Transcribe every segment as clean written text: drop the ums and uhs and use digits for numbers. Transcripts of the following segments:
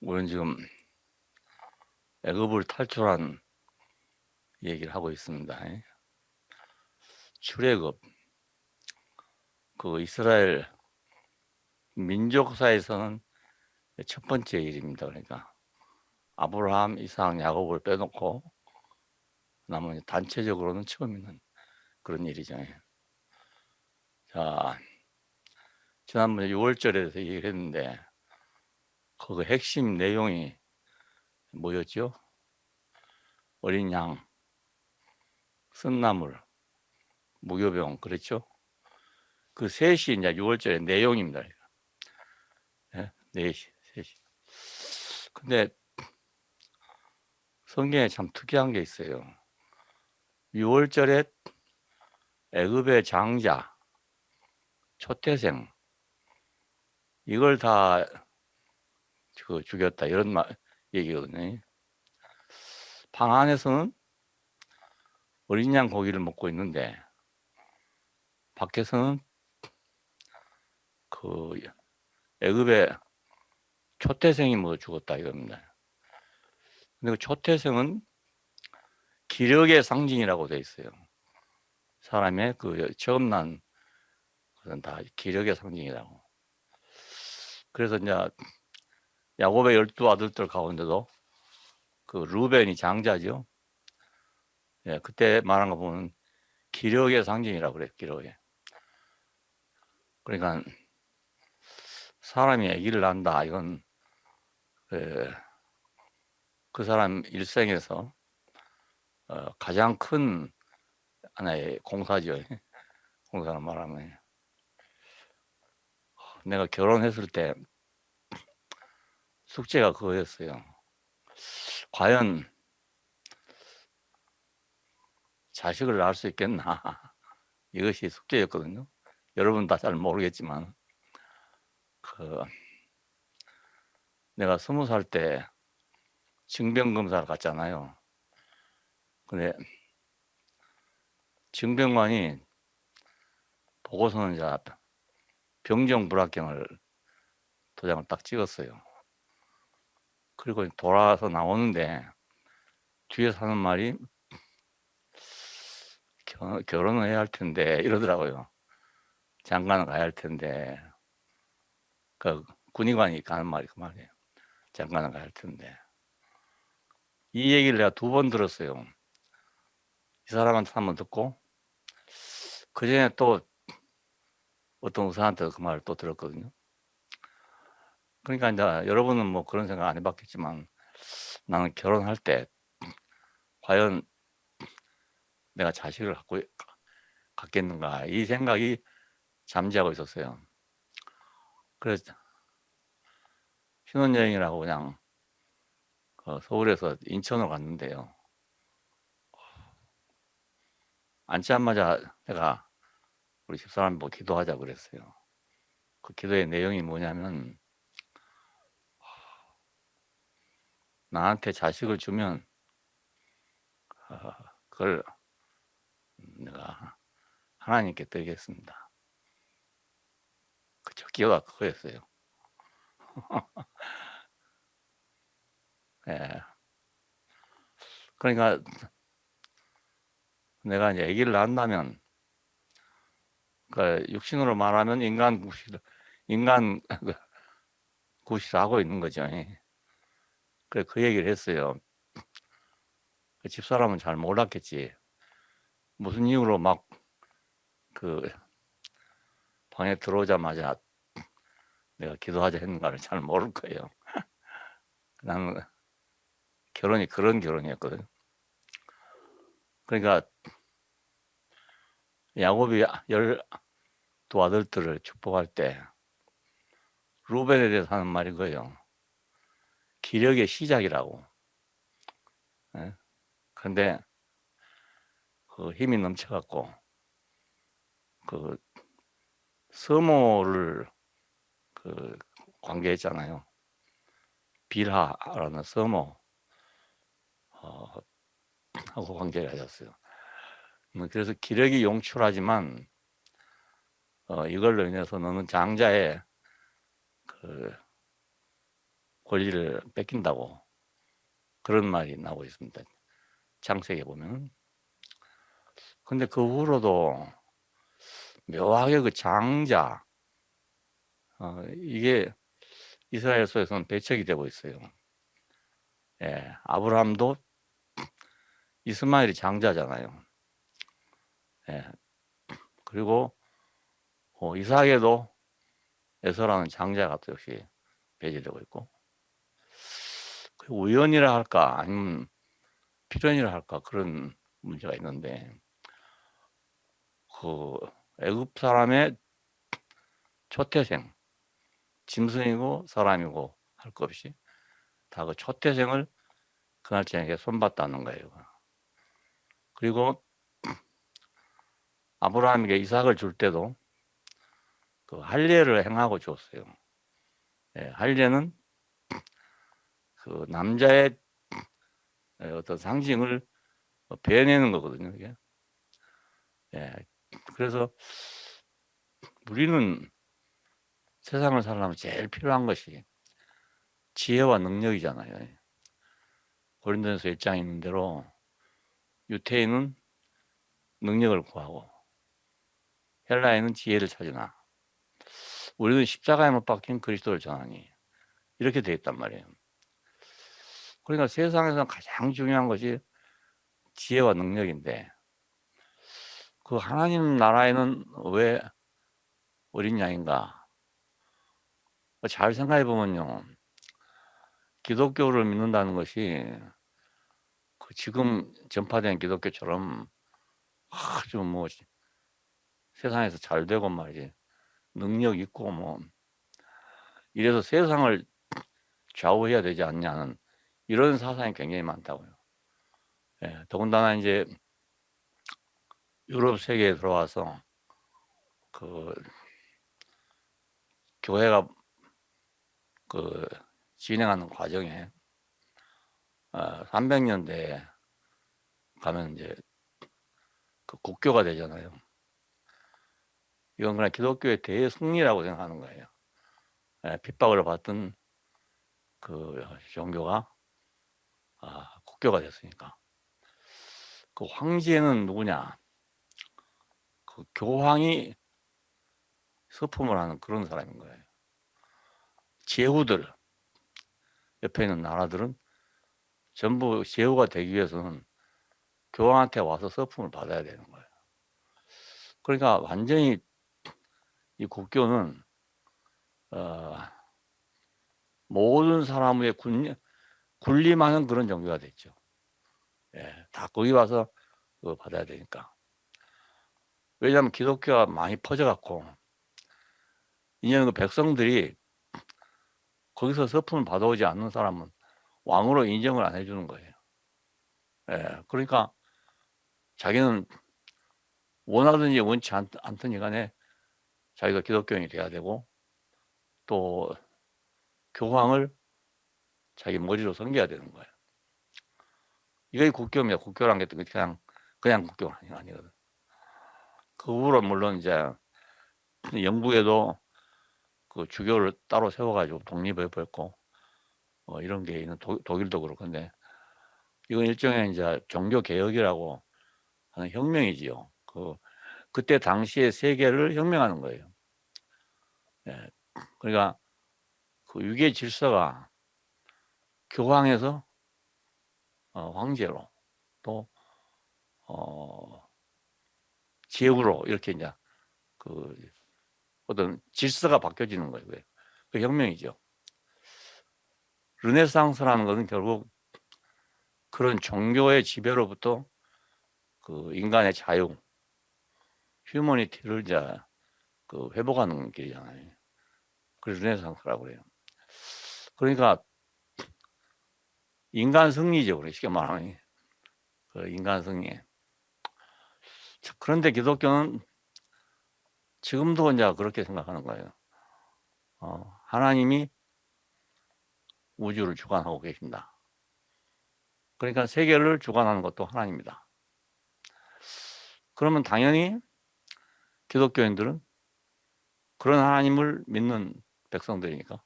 우리는 지금 애굽을 탈출한 얘기를 하고 있습니다. 출애굽, 그 이스라엘 민족사에서는 첫 번째 일입니다. 그러니까 아브라함, 이삭, 야곱을 빼놓고 나머지 단체적으로는 처음 있는 그런 일이죠. 자, 지난번에 6월절에 대해서 얘기를 했는데 그 핵심 내용이 뭐였죠? 어린 양, 쓴나물, 무교병, 그렇죠? 그 셋이 이제 6월절의 내용입니다. 네, 셋이. 근데 성경에 참 특이한 게 있어요. 6월절에 애굽의 장자, 초태생 이걸 다 죽였다 이런 얘기거든요. 방 안에서는 어린 양 고기를 먹고 있는데 밖에서는 그 애굽의 초태생이 뭐 죽었다 이겁니다. 근데 그 초태생은 기력의 상징이라고 돼 있어요. 사람의 그 처음 난 것은 다 기력의 상징이라고. 그래서 이제 야곱의 12아들들 가운데도 그 루벤이 장자죠. 예, 그때 말한 거 보면 기력의 상징이라고 그래요. 기력의. 그러니까 사람이 아기를 낳는다. 이건 그 사람 일생에서 가장 큰 하나의 공사죠. 공사는 말하면 내가 결혼했을 때 숙제가 그거였어요. 과연 자식을 낳을 수 있겠나? 이것이 숙제였거든요. 여러분 다 잘 모르겠지만 내가 20살 때 징병검사를 갔잖아요. 근데 징병관이 보고서는 이제 병정 불합격을 도장을 딱 찍었어요. 그리고 돌아서 나오는데 뒤에 사는 말이 결혼을 해야 할 텐데 이러더라고요. 장가는 가야 할 텐데 그 군의관이 가는 말이 그 말이에요. 장가는 가야 할 텐데 이 얘기를 내가 2번 들었어요. 이 사람한테 한번 듣고 그 전에 또 어떤 의사한테 그 말을 또 들었거든요. 그러니까 이제 여러분은 뭐 그런 생각 안 해봤겠지만 나는 결혼할 때 과연 내가 자식을 갖겠는가 이 생각이 잠재하고 있었어요. 그래서 신혼여행이라고 그냥 서울에서 인천으로 갔는데요. 앉자마자 내가 우리 집사람 뭐 기도하자 그랬어요. 그 기도의 내용이 뭐냐면 나한테 자식을 주면 그걸 내가 하나님께 드리겠습니다. 그 첫 기도가 그거였어요. 예. 그러니까 내가 이제 아기를 낳는다면 그러니까 육신으로 말하면 인간 구실을 하고 있는 거죠. 그래 그 얘기를 했어요. 그 집사람은 잘 몰랐겠지. 무슨 이유로 막 그 방에 들어오자마자 내가 기도하자 했는가를 잘 모를 거예요. 나는 결혼이 그런 결혼이었거든. 그러니까 야곱이 12아들들을 축복할 때 루벤에 대해서 하는 말이 거예요. 기력의 시작이라고. 그런데 그 힘이 넘쳐갖고 그 서모를 그 관계했잖아요. 빌하라는 서모 하고 관계를 가졌어요. 그래서 기력이 용출하지만 이걸로 인해서 너는 장자의 그 권리를 뺏긴다고 그런 말이 나오고 있습니다. 창세기에 보면. 근데 그 후로도 묘하게 그 장자, 이게 이스라엘 속에서는 배척이 되고 있어요. 예, 아브라함도 이스마엘이 장자잖아요. 예, 그리고 이삭에도 에서라는 장자가 또 역시 배제되고 있고, 우연이라 할까 아니면 필연이라 할까 그런 문제가 있는데, 그 애굽 사람의 초태생, 짐승이고 사람이고 할 것 없이 다 그 초태생을 그날 저녁에 손봤다는 거예요. 그리고 아브라함에게 이삭을 줄 때도 그 할례를 행하고 줬어요. 예, 할례는 그 남자의 어떤 상징을 베내는 거거든요, 이게. 예, 그래서 우리는 세상을 살려면 제일 필요한 것이 지혜와 능력이잖아요. 고린도전서 1장에 있는 대로 유태인은 능력을 구하고 헬라인은 지혜를 찾으나 우리는 십자가에 못 박힌 그리스도를 전하니 이렇게 되어 있단 말이에요. 그러니까 세상에서 가장 중요한 것이 지혜와 능력인데 그 하나님 나라에는 왜 어린 양인가? 잘 생각해 보면요. 기독교를 믿는다는 것이 그 지금 전파된 기독교처럼 아주 뭐 세상에서 잘 되고 말이지 능력 있고 뭐 이래서 세상을 좌우해야 되지 않냐는 이런 사상이 굉장히 많다고요. 예, 더군다나 이제 유럽 세계에 들어와서 그 교회가 그 진행하는 과정에 300년대에 가면 이제 그 국교가 되잖아요. 이건 그냥 기독교의 대승리라고 생각하는 거예요. 예, 핍박을 받던 그 종교가 국교가 됐으니까. 그 황제는 누구냐? 그 교황이 서품을 하는 그런 사람인 거예요. 제후들 옆에 있는 나라들은 전부 제후가 되기 위해서는 교황한테 와서 서품을 받아야 되는 거예요. 그러니까 완전히 이 국교는 모든 사람의 군림하는 그런 종교가 됐죠. 예, 다 거기 와서 그거 받아야 되니까. 왜냐하면 기독교가 많이 퍼져갖고 이제는 그 백성들이 거기서 서품을 받아오지 않는 사람은 왕으로 인정을 안 해주는 거예요. 예, 그러니까 자기는 원하든지 원치 않든지 간에 자기가 기독교인이 돼야 되고 또 교황을 자기 머리로 섬겨야 되는 거예요. 이게 국교입니다. 국교란 게 그냥 국교가 아니거든. 그 후로 물론 이제 영국에도 그 주교를 따로 세워가지고 독립해버렸고 이런 게 있는 독일도 그렇건데 이건 일종의 이제 종교 개혁이라고 하는 혁명이지요. 그때 당시의 세계를 혁명하는 거예요. 예, 그러니까 그 유계 질서가 교황에서 황제로 또 제후로 이렇게 이제 그 어떤 질서가 바뀌어지는 거예요. 그 혁명이죠. 르네상스라는 것은 결국 그런 종교의 지배로부터 그 인간의 자유, 휴머니티를 이제 그 회복하는 길이잖아요. 그래서 르네상스라고 그래요. 그러니까 인간 승리죠. 우리 쉽게 말하면 그 인간 승리. 그런데 기독교는 지금도 이제 그렇게 생각하는 거예요. 하나님이 우주를 주관하고 계신다. 그러니까 세계를 주관하는 것도 하나님이다. 그러면 당연히 기독교인들은 그런 하나님을 믿는 백성들이니까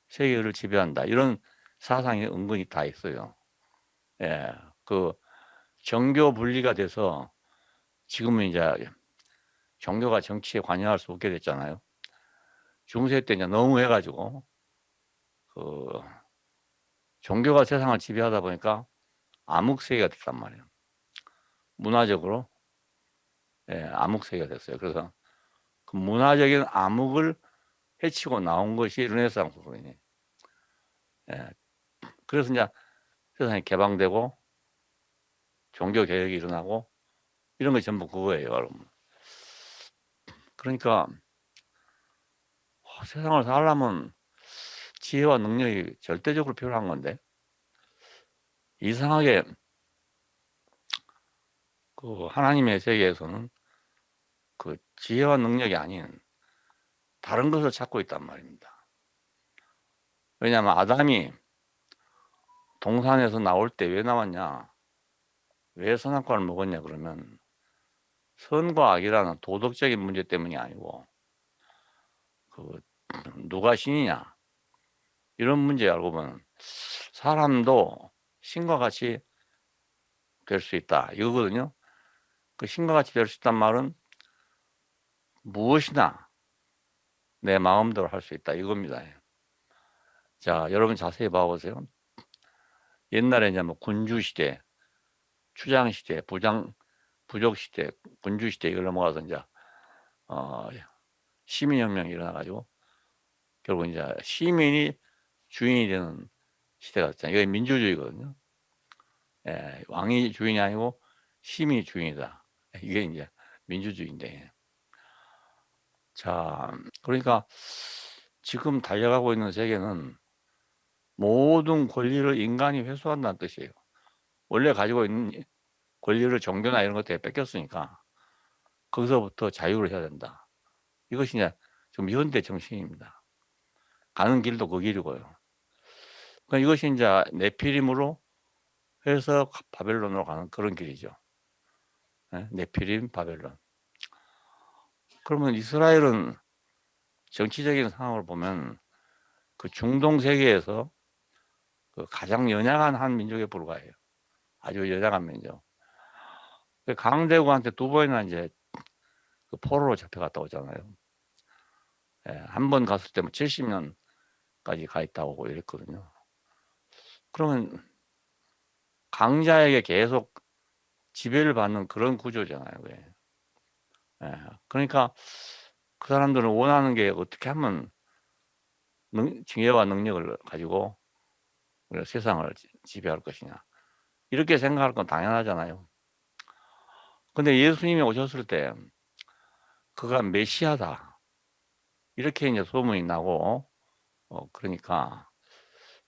세계를 지배한다. 이런 사상이 은근히 다 있어요. 예. 그 정교 분리가 돼서 지금은 이제 종교가 정치에 관여할 수 없게 됐잖아요. 중세 때 이제 너무 해 가지고 그 종교가 세상을 지배하다 보니까 암흑세계가 됐단 말이에요. 문화적으로 암흑세계가 됐어요. 그래서 그 문화적인 암흑을 해치고 나온 것이 르네상스 소설이에요. 예. 그래서 이제 세상이 개방되고 종교 개혁이 일어나고 이런 게 전부 그거예요, 여러분. 그러니까 세상을 살려면 지혜와 능력이 절대적으로 필요한 건데 이상하게 그 하나님의 세계에서는 그 지혜와 능력이 아닌 다른 것을 찾고 있단 말입니다. 왜냐하면 아담이 동산에서 나올 때 왜 나왔냐? 왜 선악과를 먹었냐 그러면 선과 악이라는 도덕적인 문제 때문이 아니고 그 누가 신이냐 이런 문제 알고 보면 사람도 신과 같이 될 수 있다 이거거든요. 그 신과 같이 될 수 있단 말은 무엇이나 내 마음대로 할 수 있다 이겁니다. 자, 여러분 자세히 봐보세요. 옛날에 이제 뭐 군주 시대, 추장 시대, 부족 시대, 군주 시대 이걸 넘어가서 이제 어, 시민혁명이 일어나가지고 결국 이제 시민이 주인이 되는 시대가 됐잖아요. 이게 민주주의거든요. 예, 왕이 주인이 아니고 시민이 주인이다. 이게 이제 민주주의인데. 자, 그러니까 지금 달려가고 있는 세계는 모든 권리를 인간이 회수한다는 뜻이에요. 원래 가지고 있는 권리를 종교나 이런 것들에 뺏겼으니까 거기서부터 자유를 해야 된다. 이것이 이제 좀 현대 정신입니다. 가는 길도 그 길이고요. 그러니까 이것이 이제 네피림으로 해서 바벨론으로 가는 그런 길이죠. 예? 네피림, 바벨론. 그러면 이스라엘은 정치적인 상황을 보면 그 중동 세계에서 그 가장 연약한 한 민족에 불과해요. 아주 연약한 민족. 그 강대국한테 두 번이나 이제 그 포로로 잡혀갔다 오잖아요. 예, 한 번 갔을 때 뭐 70년까지 가 있다 오고 이랬거든요. 그러면 강자에게 계속 지배를 받는 그런 구조잖아요. 그게. 예, 그러니까 그 사람들은 원하는 게 어떻게 하면 지혜와 능력을 가지고 세상을 지배할 것이냐. 이렇게 생각할 건 당연하잖아요. 근데 예수님이 오셨을 때 그가 메시아다. 이렇게 이제 소문이 나고 그러니까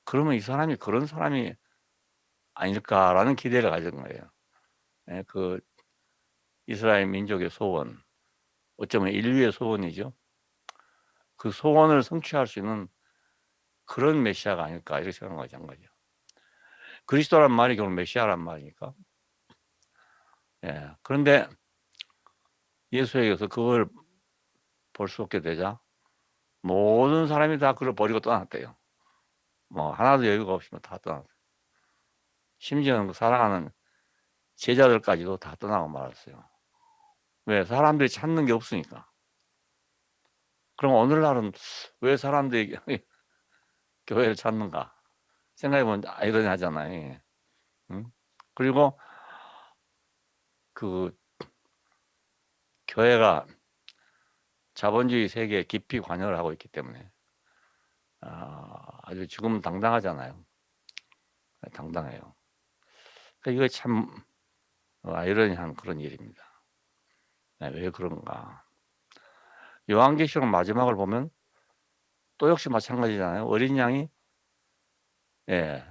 그러면 이 사람이 그런 사람이 아닐까라는 기대를 가진 거예요. 예, 그 이스라엘 민족의 소원, 어쩌면 인류의 소원이죠. 그 소원을 성취할 수 있는 그런 메시아가 아닐까 이렇게 생각하지 한 거죠. 그리스도란 말이 결국 메시아란 말이니까. 예. 그런데 예수에게서 그걸 볼 수 없게 되자 모든 사람이 다 그걸 버리고 떠났대요. 뭐 하나도 여유가 없이 다 떠났어요. 심지어는 그 사랑하는 제자들까지도 다 떠나고 말았어요. 왜? 사람들이 찾는 게 없으니까. 그럼 오늘날은 왜 사람들이 교회를 찾는가? 생각해 보면 아이러니하잖아요. 응? 그리고 그 교회가 자본주의 세계에 깊이 관여를 하고 있기 때문에 아주 지금 당당하잖아요. 당당해요. 그러니까 이거 참 아이러니한 그런 일입니다. 네, 왜 그런가? 요한계시록 마지막을 보면 또 역시 마찬가지잖아요. 어린 양이 예,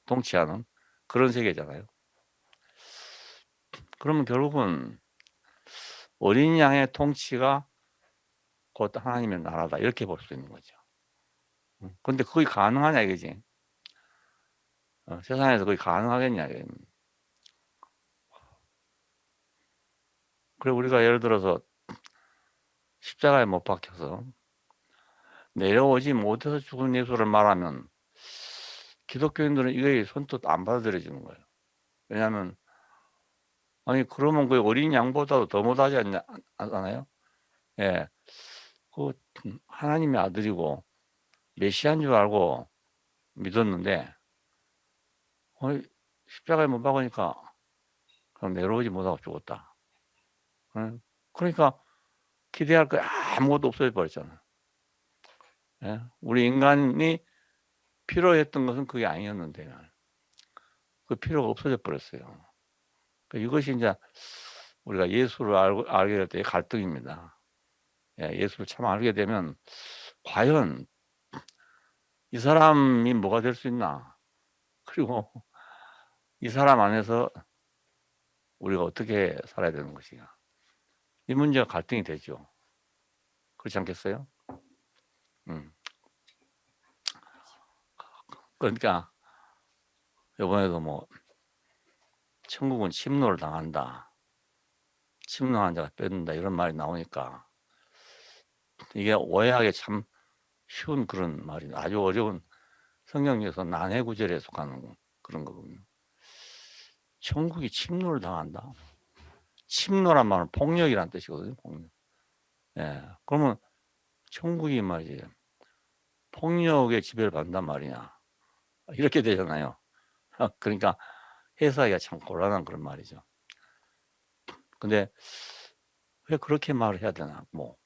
통치하는 그런 세계잖아요. 그러면 결국은 어린 양의 통치가 곧 하나님의 나라다 이렇게 볼 수 있는 거죠. 근데 그게 가능하냐 이거지. 세상에서 그게 가능하겠냐 이거지. 그리고 우리가 예를 들어서 십자가에 못 박혀서 내려오지 못해서 죽은 예수를 말하면 기독교인들은 이거에 손뜻 안 받아들여지는 거예요. 왜냐하면 아니 그러면 그 어린 양보다도 더 못하지 않아요? 예. 그 하나님의 아들이고 메시아인 줄 알고 믿었는데 십자가에 못 박으니까 그럼 내려오지 못하고 죽었다. 그러니까 기대할 거 아무것도 없어져 버렸잖아요. 예? 우리 인간이 필요했던 것은 그게 아니었는데 그 필요가 없어져 버렸어요. 그러니까 이것이 이제 우리가 예수를 알게 될 때의 갈등입니다. 예, 예수를 참 알게 되면 과연 이 사람이 뭐가 될 수 있나? 그리고 이 사람 안에서 우리가 어떻게 살아야 되는 것이냐? 이 문제가 갈등이 되죠. 그렇지 않겠어요? 그러니까 이번에도 뭐 천국은 침노를 당한다. 침노한 자가 뺏는다. 이런 말이 나오니까 이게 오해하기 참 쉬운 그런 말이 아주 어려운 성경에서 난해 구절에 속하는 그런 거거든요. 천국이 침노를 당한다. 침노란 말은 폭력이란 뜻이거든요. 폭력. 예. 그러면 천국이 말이지 폭력의 지배를 받는단 말이냐. 이렇게 되잖아요. 그러니까 해석하기가 참 곤란한 그런 말이죠. 근데 왜 그렇게 말을 해야 되나? 뭐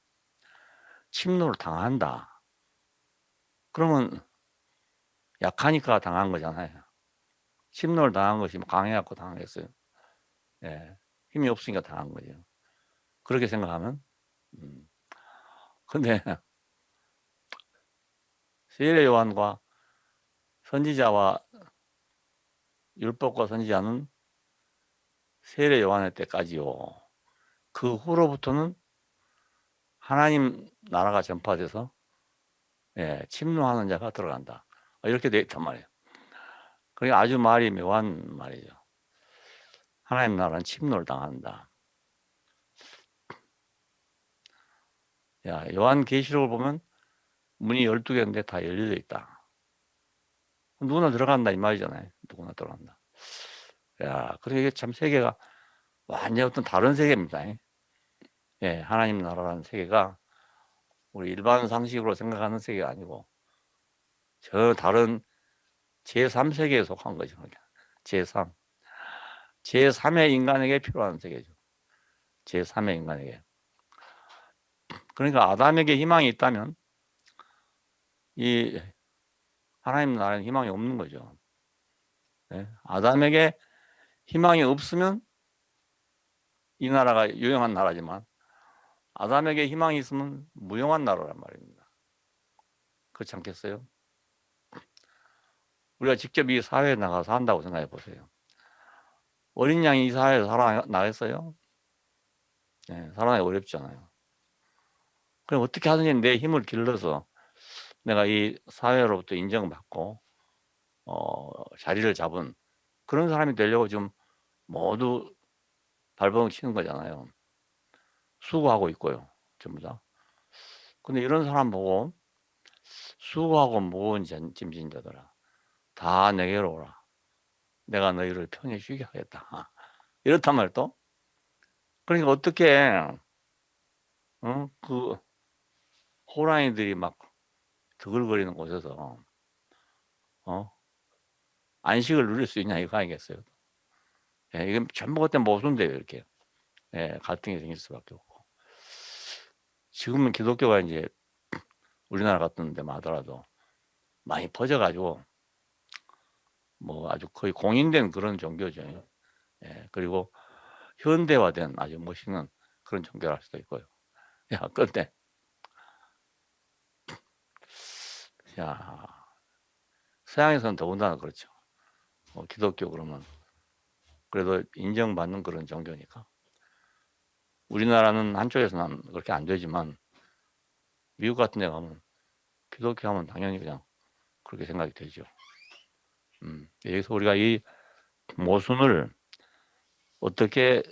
침노를 당한다. 그러면 약하니까 당한 거잖아요. 침노를 당한 것이 강해갖고 당했어요. 예. 힘이 없으니까 당한 거죠. 그렇게 생각하면 근데 세례 요한과 선지자와 율법과 선지자는 세례 요한의 때까지요. 그 후로부터는 하나님 나라가 전파돼서 예, 침노하는 자가 들어간다. 이렇게 되어 있단 말이에요. 그러니까 아주 말이 묘한 말이죠. 하나님 나라는 침노를 당한다. 야, 요한계시록을 보면 문이 12개인데 다 열려져 있다. 누구나 들어간다 이 말이잖아요. 누구나 들어간다. 야, 그러니까 이게 참 세계가 완전히 어떤 다른 세계입니다. 예, 하나님 나라라는 세계가 우리 일반 상식으로 생각하는 세계가 아니고 저 다른 제3세계에 속한 거죠. 제3. 제3의 인간에게 필요한 세계죠. 제3의 인간에게. 그러니까 아담에게 희망이 있다면 이 하나님 나라에는 희망이 없는 거죠. 네? 아담에게 희망이 없으면 이 나라가 유용한 나라지만 아담에게 희망이 있으면 무용한 나라란 말입니다. 그렇지 않겠어요? 우리가 직접 이 사회에 나가서 산다고 생각해 보세요. 어린 양이 이 사회에 살아나겠어요? 네, 살아나기 어렵잖아요. 그럼 어떻게 하든지 내 힘을 길러서 내가 이 사회로부터 인정받고 자리를 잡은 그런 사람이 되려고 지금 모두 발버둥 치는 거잖아요. 수고하고 있고요. 전부 다. 근데 이런 사람 보고 수고하고 무거운 짐진 자들아 다 내게로 오라. 내가 너희를 편히 쉬게 하겠다. 이렇단 말이에요 또. 그러니까 어떻게 그 호랑이들이 막 드글거리는 곳에서 안식을 누릴 수 있냐 이거 아니겠어요. 예, 이건 전부 그때 모순돼요 이렇게. 예, 갈등이 생길 수밖에 없고. 지금은 기독교가 이제 우리나라 같은 데만 하더라도 많이 퍼져가지고 뭐 아주 거의 공인된 그런 종교죠. 예, 그리고 현대화된 아주 멋있는 그런 종교를 할 수도 있고요. 야, 근데 야, 서양에서는 더군다나 그렇죠. 기독교 그러면 그래도 인정받는 그런 종교니까. 우리나라는 한쪽에서는 그렇게 안 되지만 미국 같은 데 가면 기독교 하면 당연히 그냥 그렇게 생각이 되죠. 여기서 우리가 이 모순을 어떻게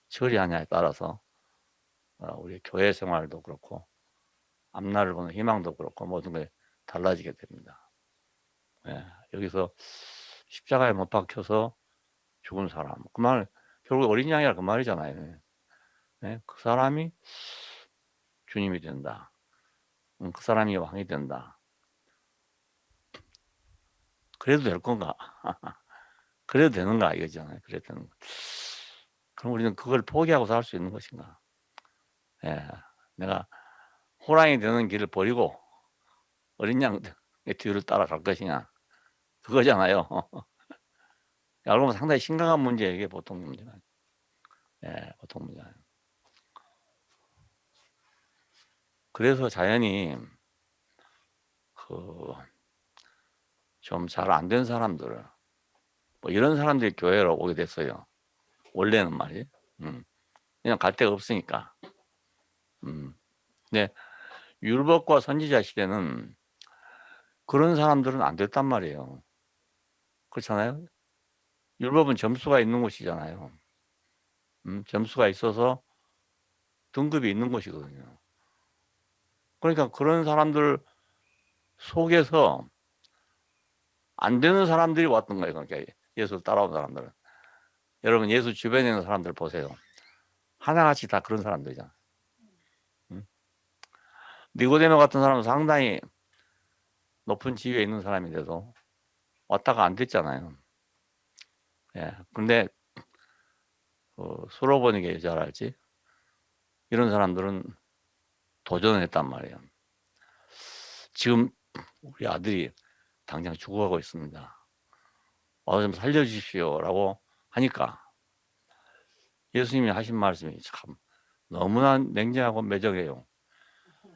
처리하냐에 따라서 우리 교회 생활도 그렇고 앞날을 보는 희망도 그렇고 모든 게 달라지게 됩니다. 예, 여기서 십자가에 못 박혀서 죽은 사람, 그 말 결국 어린 양이라 그 말이잖아요. 예, 그 사람이 주님이 된다. 그 사람이 왕이 된다. 그래도 될 건가? 그래도 되는가 이거잖아요. 그래도 되는 거. 그럼 우리는 그걸 포기하고 살 수 있는 것인가? 예, 내가 호랑이 되는 길을 버리고 어린 양의 뒤를 따라갈 것이냐? 그거잖아요. 알고 보면 상당히 심각한 문제예요. 이게 보통 문제가. 예, 보통 문제가. 그래서 자연히 그 좀 잘 안 된 사람들, 뭐 이런 사람들이 교회로 오게 됐어요. 원래는 말이에요. 그냥 갈 데가 없으니까. 근데 율법과 선지자 시대는 그런 사람들은 안 됐단 말이에요. 그렇잖아요. 율법은 점수가 있는 곳이잖아요. 점수가 있어서 등급이 있는 곳이거든요. 그러니까 그런 사람들 속에서 안 되는 사람들이 왔던 거예요. 그러니까 예수를 따라온 사람들은. 여러분 예수 주변에 있는 사람들 보세요. 하나같이 다 그런 사람들이잖아. 니고데모 같은 사람은 상당히 높은 지위에 있는 사람인데도 왔다가 안 됐잖아요. 예. 근데 수로보니게 잘 알지? 이런 사람들은 도전을 했단 말이에요. 지금 우리 아들이 당장 죽어가고 있습니다. 와서 좀 살려주십시오라고 하니까 예수님이 하신 말씀이 참 너무나 냉정하고 매정해요.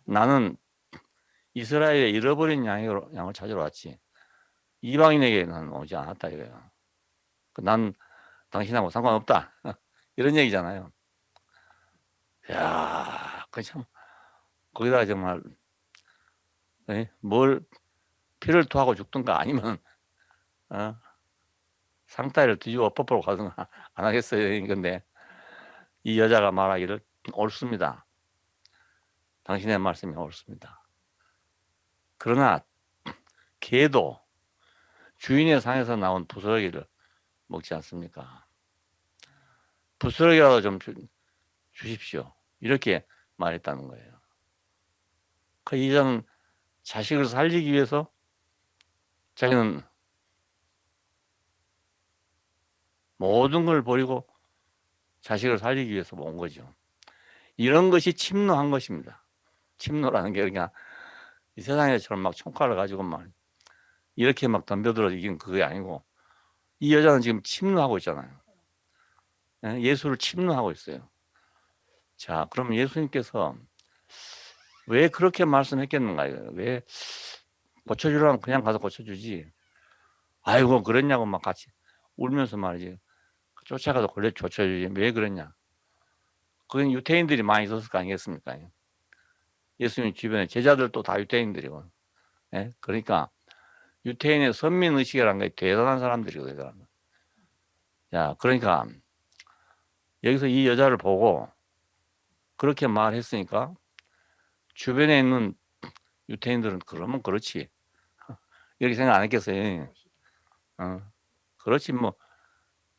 나는 이스라엘에 잃어버린 양을 찾으러 왔지 이방인에게는 오지 않았다 이거예요. 난 당신하고 상관없다 이런 얘기잖아요. 야, 그 참 거기다가 정말 뭘 피를 토하고 죽든가 아니면 상다리를 뒤집어 엎어보러 가든가 안 하겠어요. 근데 이 여자가 말하기를 옳습니다. 당신의 말씀이 옳습니다. 그러나 개도 주인의 상에서 나온 부스러기를 먹지 않습니까? 부스러기라도 좀 주십시오. 이렇게 말했다는 거예요. 그 이전 자식을 살리기 위해서 자기는 모든 걸 버리고 자식을 살리기 위해서 온 거죠. 이런 것이 침노한 것입니다. 침노라는 게 그러니까 이 세상에처럼 막 총칼을 가지고 막 이렇게 막 덤벼들어 이긴 그게 아니고 이 여자는 지금 침노하고 있잖아요. 예수를 침노하고 있어요. 자, 그럼 예수님께서 왜 그렇게 말씀했겠는가? 왜 고쳐주라면 그냥 가서 고쳐주지? 아이고 그랬냐고 막 같이 울면서 말이지. 쫓아가서 고쳐주지. 왜 그랬냐? 그건 유태인들이 많이 있었을 거 아니겠습니까? 예수님 주변에 제자들도 다 유태인들이고. 예? 그러니까 유태인의 선민의식이라는 게 대단한 사람들이거든요. 자, 그러니까 여기서 이 여자를 보고 그렇게 말했으니까 주변에 있는 유태인들은 그러면 그렇지. 이렇게 생각 안 했겠어요. 그렇지 뭐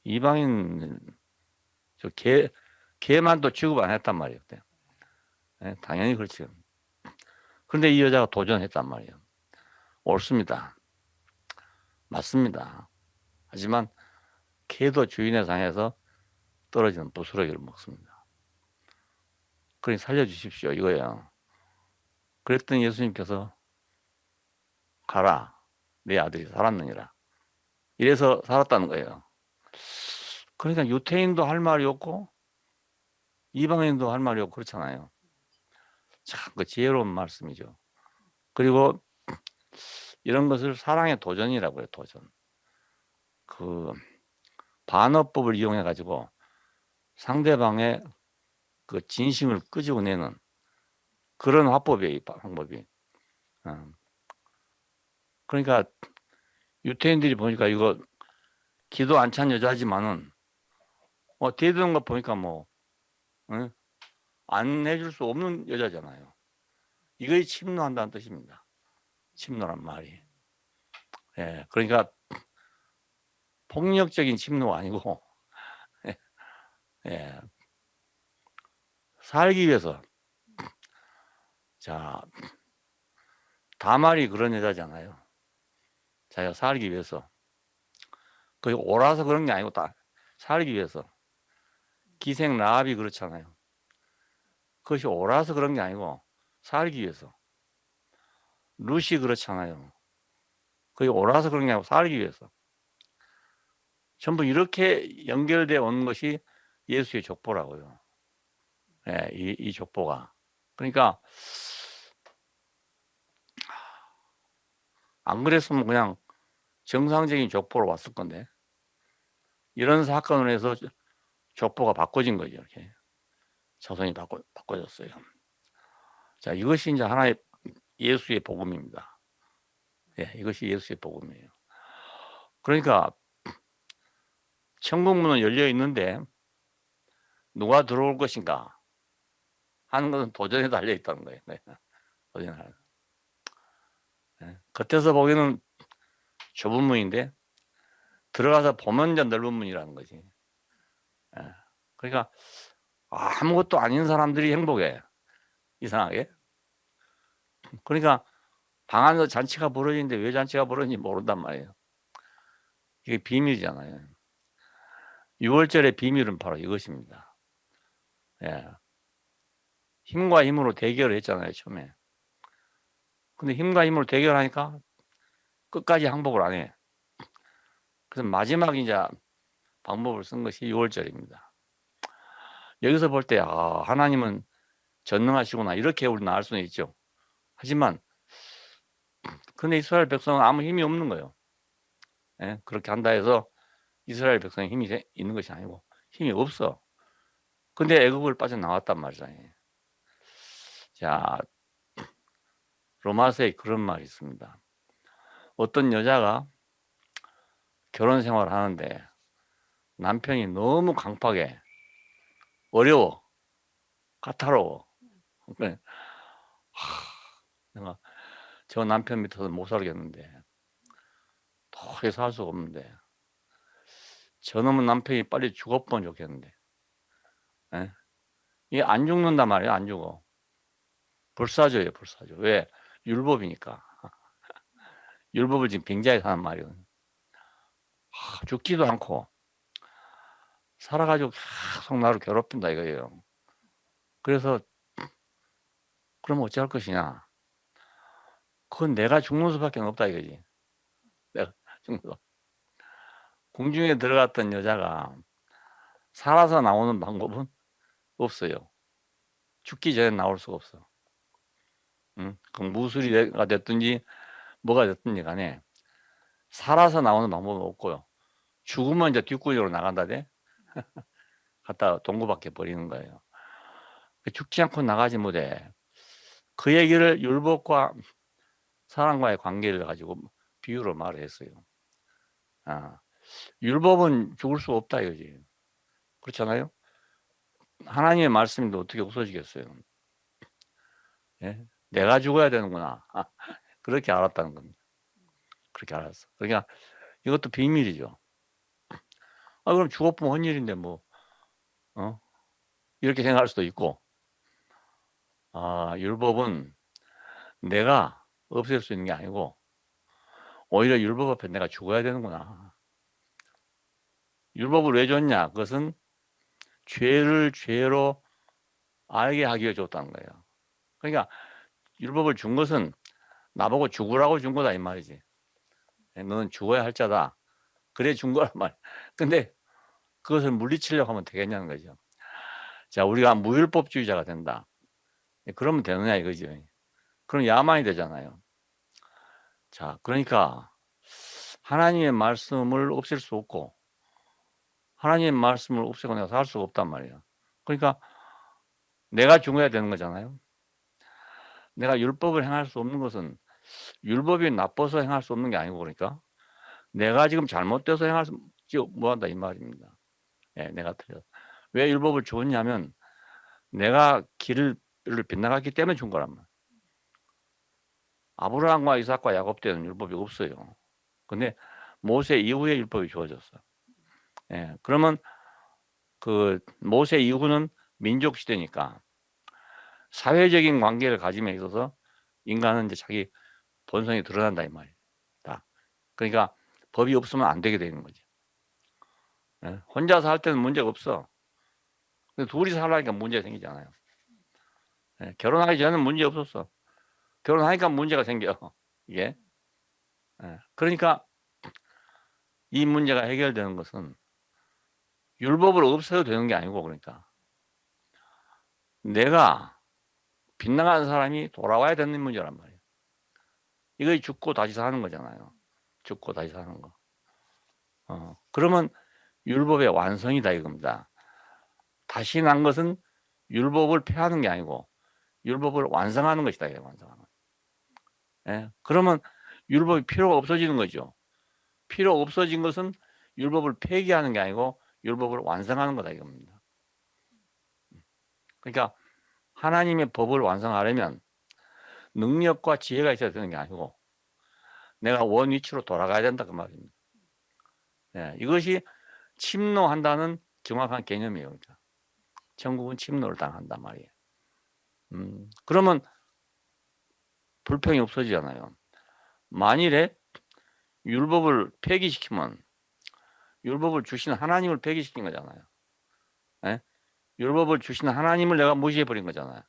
이방인 저 개만도 취급 안 했단 말이에요. 네, 당연히 그렇지. 그런데 이 여자가 도전했단 말이에요. 옳습니다. 맞습니다. 하지만 개도 주인의 상에서 떨어지는 부스러기를 먹습니다. 그러니 살려주십시오 이거예요. 그랬더니 예수님께서 가라 내 아들이 살았느니라 이래서 살았다는 거예요. 그러니까 유태인도 할 말이 없고 이방인도 할 말이 없고 그렇잖아요. 참 그 지혜로운 말씀이죠. 그리고 이런 것을 사랑의 도전이라고 해요. 도전. 그 반어법을 이용해 가지고 상대방의 그 진심을 끄집어내는 그런 화법이에요. 이 방법이. 그러니까 유태인들이 보니까 이거 기도 안 찬 여자지만은 대드는 거 보니까 뭐 안 해줄 수 없는 여자잖아요. 이것이 침노한다는 뜻입니다. 침노란 말이. 예, 그러니까 폭력적인 침노가 아니고 예, 살기 위해서. 자, 다말이 그런 여자잖아요. 자기가 살기 위해서. 그게 옳아서 그런 게 아니고 다 살기 위해서. 기생 라합이 그렇잖아요. 그것이 옳아서 그런 게 아니고 살기 위해서. 룻이 그렇잖아요. 그게 옳아서 그런 게 아니고 살기 위해서. 전부 이렇게 연결되어 온 것이 예수의 족보라고요. 예, 이 족보가. 그러니까 안 그랬으면 그냥 정상적인 족보로 왔을 건데 이런 사건을 해서 족보가 바꿔진 거죠. 이렇게 자손이 바꿔졌어요. 자, 이것이 이제 하나의 예수의 복음입니다. 예, 이것이 예수의 복음이에요. 그러니까 천국 문은 열려 있는데 누가 들어올 것인가 하는 것은 도전에 달려 있다는 거예요. 네. 도전에 달려. 네. 겉에서 보기에는 좁은 문인데 들어가서 보면 이제 넓은 문이라는 거지. 예. 그러니까 아무것도 아닌 사람들이 행복해. 이상하게. 그러니까 방 안에서 잔치가 벌어지는데 왜 잔치가 벌어지는지 모른단 말이에요. 이게 비밀이잖아요. 6월절의 비밀은 바로 이것입니다. 예. 힘과 힘으로 대결을 했잖아요, 처음에. 근데 힘과 힘으로 대결하니까 끝까지 항복을 안 해. 그래서 마지막 이제 방법을 쓴 것이 6월절입니다. 여기서 볼 때 하나님은 전능하시구나 이렇게 우리는 알 수는 있죠. 하지만 근데 이스라엘 백성은 아무 힘이 없는 거예요. 예? 그렇게 한다 해서 이스라엘 백성이 힘이 있는 것이 아니고 힘이 없어. 근데 애굽을 빠져나왔단 말이잖아요. 자, 로마서에 그런 말이 있습니다. 어떤 여자가 결혼 생활을 하는데 남편이 너무 강팍해, 어려워, 까다로워. 내가 저 남편 밑에서 못 살겠는데 도저히 살 수가 없는데 저놈은 남편이 빨리 죽었으면 좋겠는데 예? 이게 안 죽는단 말이에요. 안 죽어. 불사조예요. 불사조. 왜? 율법이니까. 율법을 지금 빙자해서 하는 말이에요. 죽지도 않고 살아가지고 계속 나를 괴롭힌다 이거예요. 그래서 그럼 어찌할 것이냐. 그건 내가 죽는 수밖에 없다 이거지. 내가 죽는 수. 궁중에 들어갔던 여자가 살아서 나오는 방법은 없어요. 죽기 전에 나올 수가 없어. 그 무술이가 됐든지 뭐가 됐든지 간에 살아서 나오는 방법은 없고요. 죽으면 이제 뒷구리로 나간다대. 갖다 동구밖에 버리는 거예요. 죽지 않고 나가지 못해. 그 얘기를 율법과 사랑과의 관계를 가지고 비유로 말을 했어요. 율법은 죽을 수 없다 이거지. 그렇잖아요. 하나님의 말씀인데 어떻게 없어지겠어요. 예? 내가 죽어야 되는구나. 그렇게 알았다는 겁니다. 그렇게 알았어. 그러니까 이것도 비밀이죠. 그럼 죽었으면 헌일인데 뭐 이렇게 생각할 수도 있고 율법은 내가 없앨 수 있는 게 아니고 오히려 율법 앞에 내가 죽어야 되는구나. 율법을 왜 줬냐? 그것은 죄를 죄로 알게 하기 위해 줬다는 거예요. 그러니까 율법을 준 것은 나보고 죽으라고 준 거다 이 말이지. 너는 죽어야 할 자다. 그래 준 거란 말. 근데 그것을 물리치려고 하면 되겠냐는 거죠. 자, 우리가 무율법주의자가 된다. 그러면 되느냐 이거죠. 그럼 야만이 되잖아요. 자, 그러니까 하나님의 말씀을 없앨 수 없고 하나님의 말씀을 없애고 내가 살 수가 없단 말이에요. 그러니까 내가 죽어야 되는 거잖아요. 내가 율법을 행할 수 없는 것은 율법이 나빠서 행할 수 없는 게 아니고 그러니까 내가 지금 잘못돼서 행할 수 뭐한다 이 말입니다. 예, 내가 틀려. 왜 율법을 줬냐면 내가 길을 빗나갔기 때문에 준 거란 말. 아브라함과 이삭과 야곱 때는 율법이 없어요. 근데 모세 이후에 율법이 주어졌어. 예, 그러면 그 모세 이후는 민족 시대니까 사회적인 관계를 가짐에 있어서 인간은 이제 자기 본성이 드러난다 이 말이에요. 다. 그러니까 법이 없으면 안 되게 되는 거죠. 예, 혼자서 할 때는 문제가 없어. 근데 둘이 살라니까 문제가 생기잖아요. 예, 결혼하기 전에는 문제 없었어. 결혼하니까 문제가 생겨. 이게. 예, 그러니까 이 문제가 해결되는 것은 율법을 없애도 되는 게 아니고, 그러니까 내가 빗나간 사람이 돌아와야 되는 문제란 말이에요. 이거 죽고 다시 사는 거잖아요. 죽고 다시 사는 거. 그러면 율법의 완성이다 이겁니다. 다시 난 것은 율법을 폐하는 게 아니고 율법을 완성하는 것이다. 완성하는. 예? 그러면 율법이 필요가 없어지는 거죠. 필요 없어진 것은 율법을 폐기하는 게 아니고 율법을 완성하는 거다 이겁니다. 그러니까 하나님의 법을 완성하려면 능력과 지혜가 있어야 되는 게 아니고 내가 원위치로 돌아가야 된다 그 말입니다. 예, 이것이 침노한다는 정확한 개념이에요. 그러니까. 천국은 침노를 당한단 말이에요. 그러면 불평이 없어지잖아요. 만일에 율법을 폐기시키면 율법을 주신 하나님을 폐기시킨 거잖아요. 예? 율법을 주신 하나님을 내가 무시해버린 거잖아요.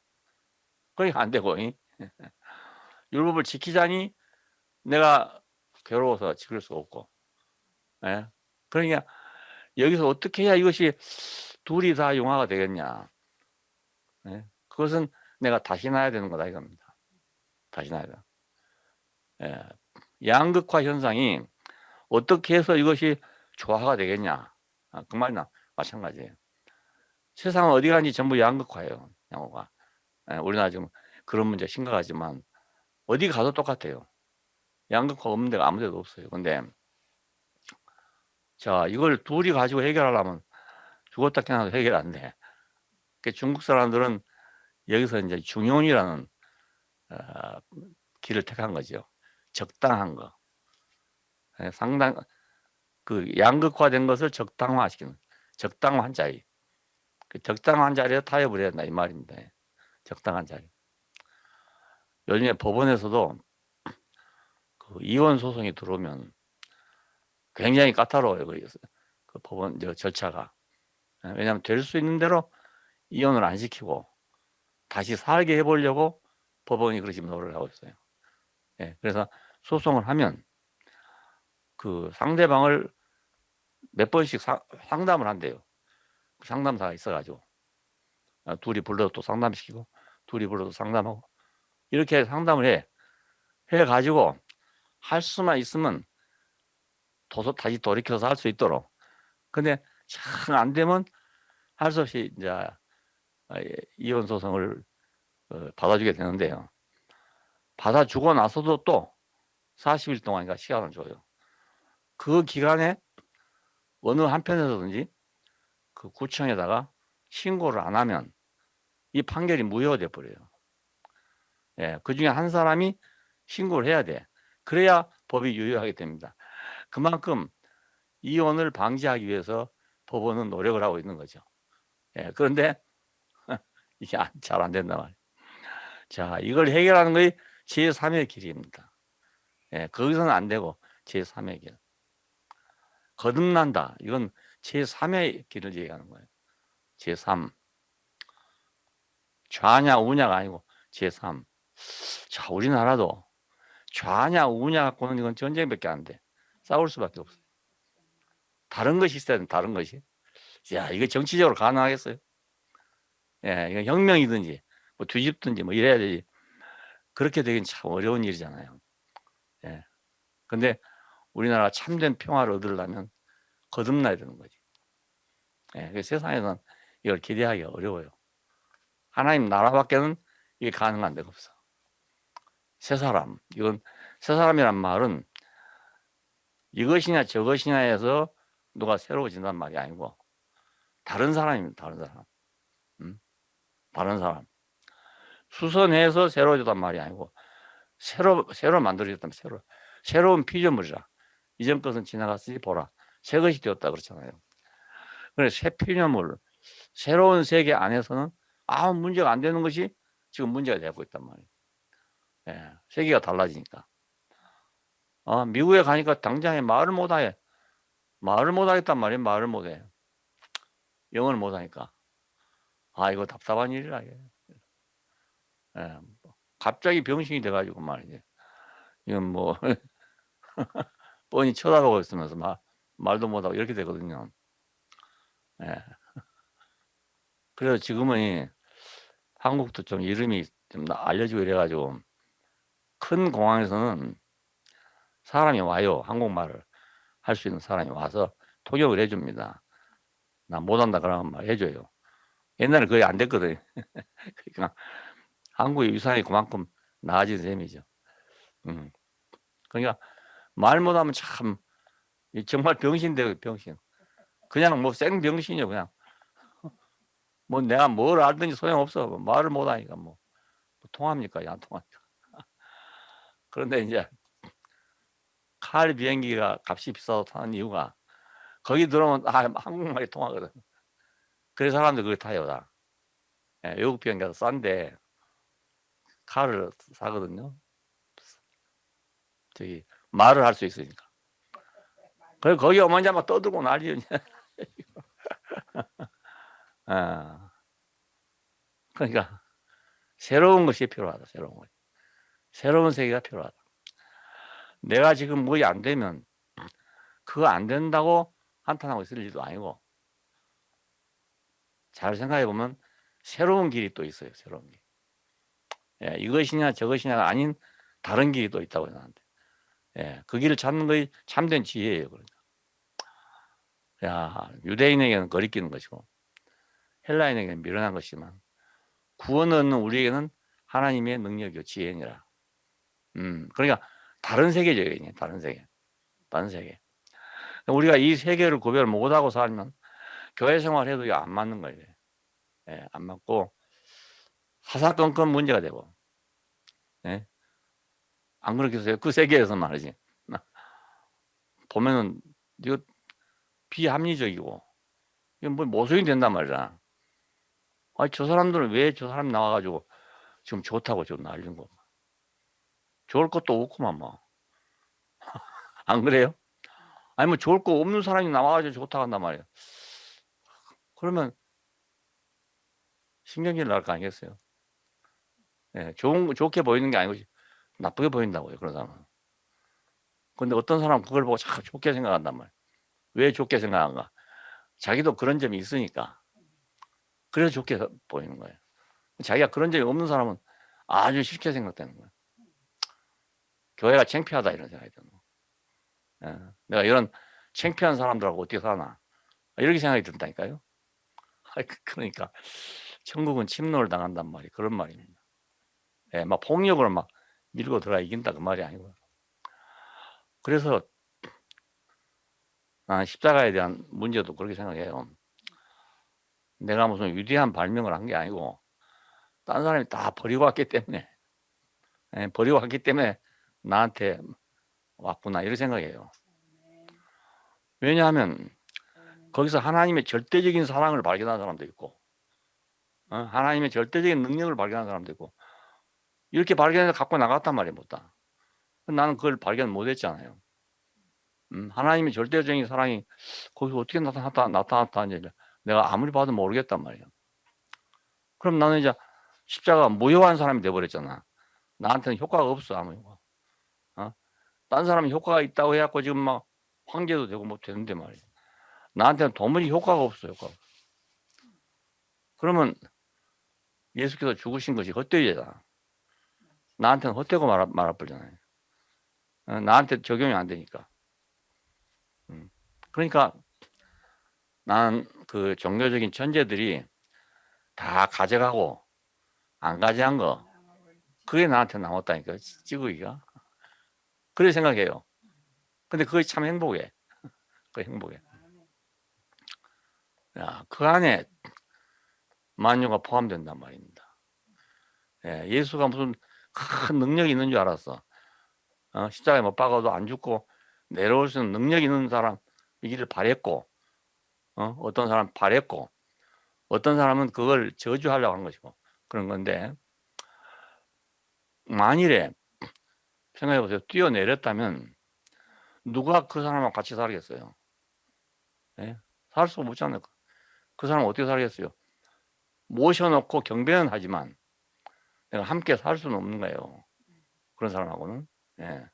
그게 안 되고 율법을 지키자니 내가 괴로워서 지킬 수 없고. 예? 그러니까 여기서 어떻게 해야 이것이 둘이 다 용화가 되겠냐. 예? 그것은 내가 다시 나야 되는 거다 이겁니다. 다시 나야 돼. 예. 양극화 현상이 어떻게 해서 이것이 조화가 되겠냐. 그 말이나 마찬가지예요. 세상은 어디 가는지 전부 양극화예요. 양호가. 예, 우리나라 지금 그런 문제 심각하지만 어디 가도 똑같아요. 양극화 없는 데가 아무 데도 없어요. 근데 자, 이걸 둘이 가지고 해결하려면 죽었다 깨어나도 해결 안 돼. 중국 사람들은 여기서 이제 중庸이라는 길을 택한 거죠. 적당한 거. 예, 상당 그 양극화된 것을 적당화시키는 적당한 자리. 그 적당한 자리에 타협을 해야 된다 이 말입니다. 적당한 자리. 요즘에 법원에서도 그 이혼 소송이 들어오면 굉장히 까다로워요. 그 법원 절차가. 왜냐하면 될 수 있는 대로 이혼을 안 시키고 다시 살게 해보려고 법원이 그렇게 노력을 하고 있어요. 예, 그래서 소송을 하면 그 상대방을 몇 번씩 상담을 한대요. 상담사가 있어가지고 둘이 불러서 또 상담시키고 둘이 불러서 상담하고 이렇게 상담을 해가지고 할 수만 있으면 다시 돌이켜서 할 수 있도록. 근데 참 안 되면 할 수 없이 이제 이혼 소송을 받아주게 되는데요. 받아주고 나서도 또 40일 동안인가 시간을 줘요. 그 기간에 어느 한편에서든지 그 구청에다가 신고를 안 하면 이 판결이 무효가 돼 버려요. 예, 그 중에 한 사람이 신고를 해야 돼. 그래야 법이 유효하게 됩니다. 그만큼 이혼을 방지하기 위해서 법원은 노력을 하고 있는 거죠. 예, 그런데 이게 잘 안 된단 말이에요. 자, 이걸 해결하는 것이 제3의 길입니다. 예, 거기서는 안 되고 제3의 길. 거듭난다. 이건 제3의 길을 얘기하는 거예요. 제3. 좌냐 우냐가 아니고 제3. 자, 우리나라도 좌냐 우냐 갖고는 이건 전쟁밖에 안 돼. 싸울 수밖에 없어요. 다른 것이 있어야 돼. 다른 것이. 야, 이거 정치적으로 가능하겠어요? 예, 이거 혁명이든지 뭐 뒤집든지 뭐 이래야 되지. 그렇게 되긴 참 어려운 일이잖아요. 예. 근데 우리나라가 참된 평화를 얻으려면 거듭나야 되는 거지. 예, 세상에서는 이걸 기대하기가 어려워요. 하나님 나라밖에는 이게 가능한 데가 없어. 새 사람, 이건 새 사람이란 말은 이것이냐 저것이냐 해서 누가 새로워진단 말이 아니고 다른 사람입니다. 다른 사람. 다른 사람. 수선해서 새로워졌단 말이 아니고 새로 만들어졌다면 새로운 피조물이라. 이전 것은 지나갔으니 보라. 새 것이 되었다 그렇잖아요. 그래서 새 피조물, 새로운 세계 안에서는 아무 문제가 안 되는 것이 지금 문제가 되고 있단 말이에요. 예, 세계가 달라지니까. 미국에 가니까 당장에 말을 못하게. 말을 못하겠단 말이에요. 말을 못해. 영어를 못하니까. 이거 답답한 일이라. 예, 갑자기 병신이 돼가지고 말이지. 이건 뭐 뻔히 쳐다보고 있으면서 말도 못하고 이렇게 되거든요. 예. 그래서 지금은 한국도 좀 이름이 좀 알려지고 이래가지고 큰 공항에서는 사람이 와요. 한국말을 할 수 있는 사람이 와서 통역을 해줍니다. 나 못한다 그러면 말 해줘요. 옛날에 거의 안 됐거든. 그러니까 한국의 위상이 그만큼 나아진 셈이죠. 그러니까 말 못하면 참 정말 병신돼요. 병신. 그냥 뭐 생병신이요. 그냥 뭐 내가 뭘 알든지 소용없어. 말을 못하니까 뭐 통합니까? 안 통합니까? 그런데 이제 칼 비행기가 값이 비싸서 타는 이유가 거기 들어오면 한국말이 통하거든. 그래서 사람들이 그걸 타요. 다. 예, 외국 비행기가 싼데 칼을 사거든요. 저기 말을 할 수 있으니까. 그래서 거기 어머니 막 떠들고 난리요. 그러니까 새로운 것이 필요하다. 새로운 것. 새로운 세계가 필요하다. 내가 지금 뭐가 안 되면 그거 안 된다고 한탄하고 있을 일도 아니고 잘 생각해 보면 새로운 길이 또 있어요. 새로운 길. 예, 이것이냐 저것이냐가 아닌 다른 길이 또 있다고 나한테. 예, 그 길을 찾는 것이 참된 지혜예요. 그러니까. 야, 유대인에게는 거리끼는 것이고 헬라인에게는 미련한 것이지만 구원을 얻는 우리에게는 하나님의 능력이요 지혜니라. 그러니까 다른 세계죠. 이게 다른 세계. 다른 세계. 우리가 이 세계를 구별을 못하고 살면 교회 생활해도 안 맞는 거예요. 예, 안 맞고 사사건건 문제가 되고. 예? 안 그렇겠어요? 그 세계에서 말이지. 보면은 이거 비합리적이고 이거 뭐 모순이 된단 말이야. 저 사람들은 왜 저 사람 나와가지고 지금 좋다고 지금 난리는 거. 좋을 것도 없구만 뭐. 안 그래요? 아니 뭐 좋을 거 없는 사람이 나와가지고 좋다고 한단 말이에요. 그러면 신경질 날 거 아니겠어요? 예, 좋게 보이는 게 아니고 나쁘게 보인다고요. 그런 사람은. 근데 어떤 사람은 그걸 보고 자꾸 좋게 생각한단 말이에요. 왜 좋게 생각한가? 자기도 그런 점이 있으니까. 그래서 좋게 보이는 거예요. 자기가 그런 점이 없는 사람은 아주 싫게 생각되는 거예요. 교회가 창피하다 이런 생각이 드는 거예요. 예, 내가 이런 창피한 사람들하고 어떻게 사나 이렇게 생각이 든다니까요. 그러니까 천국은 침노를 당한단 말이 그런 말입니다. 예, 막 폭력으로 막 밀고 들어가 이긴다 그 말이 아니고. 그래서 나는 십자가에 대한 문제도 그렇게 생각해요. 내가 무슨 위대한 발명을 한 게 아니고 딴 사람이 다 버리고 왔기 때문에 버리고 왔기 때문에 나한테 왔구나 이렇게 생각해요. 왜냐하면 거기서 하나님의 절대적인 사랑을 발견한 사람도 있고 하나님의 절대적인 능력을 발견한 사람도 있고 이렇게 발견해서 갖고 나갔단 말이에요. 못다. 나는 그걸 발견 못했잖아요. 하나님의 절대적인 사랑이 거기서 어떻게 나타났다 이제 내가 아무리 봐도 모르겠단 말이에요. 그럼 나는 이제 십자가 무효한 사람이 돼버렸잖아. 나한테는 효과가 없어 아무 효과. 딴 사람은 효과가 있다고 해갖고 지금 막 황제도 되고 못 되는데 말이에요. 나한테는 도무지 효과가 없어 효과가. 그러면 예수께서 죽으신 것이 헛되잖아. 나한테는 헛되고 말아버리잖아요. 나한테 적용이 안 되니까. 그러니까 나는 그 종교적인 천재들이 다 가져가고 안 가져간 거 그게 나한테 남았다니까 찌구기가. 그래 생각해요. 근데 그게 참 행복해. 그 행복해. 야, 그 안에 만유가 포함된단 말입니다. 예, 예수가 무슨 큰 능력이 있는 줄 알았어. 십자가에 못 박아도 안 죽고 내려올 수 있는 능력이 있는 사람이기를 바랬고, 어떤 사람 바랬고, 어떤 사람은 그걸 저주하려고 하는 것이고 그런 건데, 만일에 생각해 보세요. 뛰어내렸다면 누가 그 사람하고 같이 살겠어요? 예? 살 수가 없잖아요. 그 사람 어떻게 살겠어요? 모셔놓고 경배는 하지만 내가 함께 살 수는 없는 거예요. 그런 사람하고는. 예.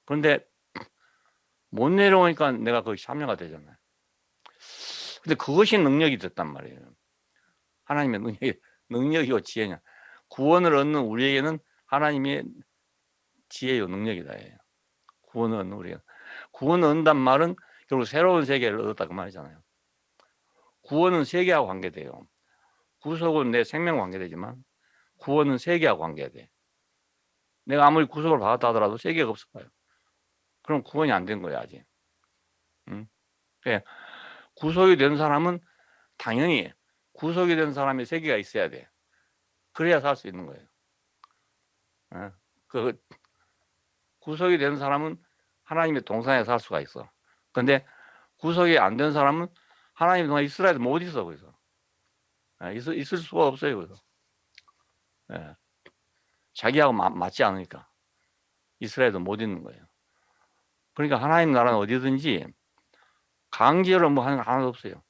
그런데 못 내려오니까 내가 거기 참여가 되잖아요. 근데 그것이 능력이 됐단 말이에요. 하나님의 능력이고 지혜냐. 구원을 얻는 우리에게는 하나님의 지혜요 능력이다. 구원을 얻는 우리가. 구원을 얻는단 말은 결국 새로운 세계를 얻었다 그 말이잖아요. 구원은 세계하고 관계돼요. 구속은 내 생명과 관계되지만 구원은 세계하고 관계돼. 내가 아무리 구속을 받았다 하더라도 세계가 없어요. 그럼 구원이 안 된 거야 아직. 그러니까 구속이 된 사람은 당연히 구속이 된 사람의 세계가 있어야 돼. 그래야 살 수 있는 거예요. 그 구속이 된 사람은 하나님의 동산에 살 수가 있어. 근데 구속이 안 된 사람은 하나님의 동산 이스라엘에 못 있어 거기서. 있을 수가 없어요 거기서. 자기하고 맞지 않으니까 이스라엘도 못 있는 거예요. 그러니까 하나님 나라는 어디든지 강제로 뭐 하는 거 하나도 없어요.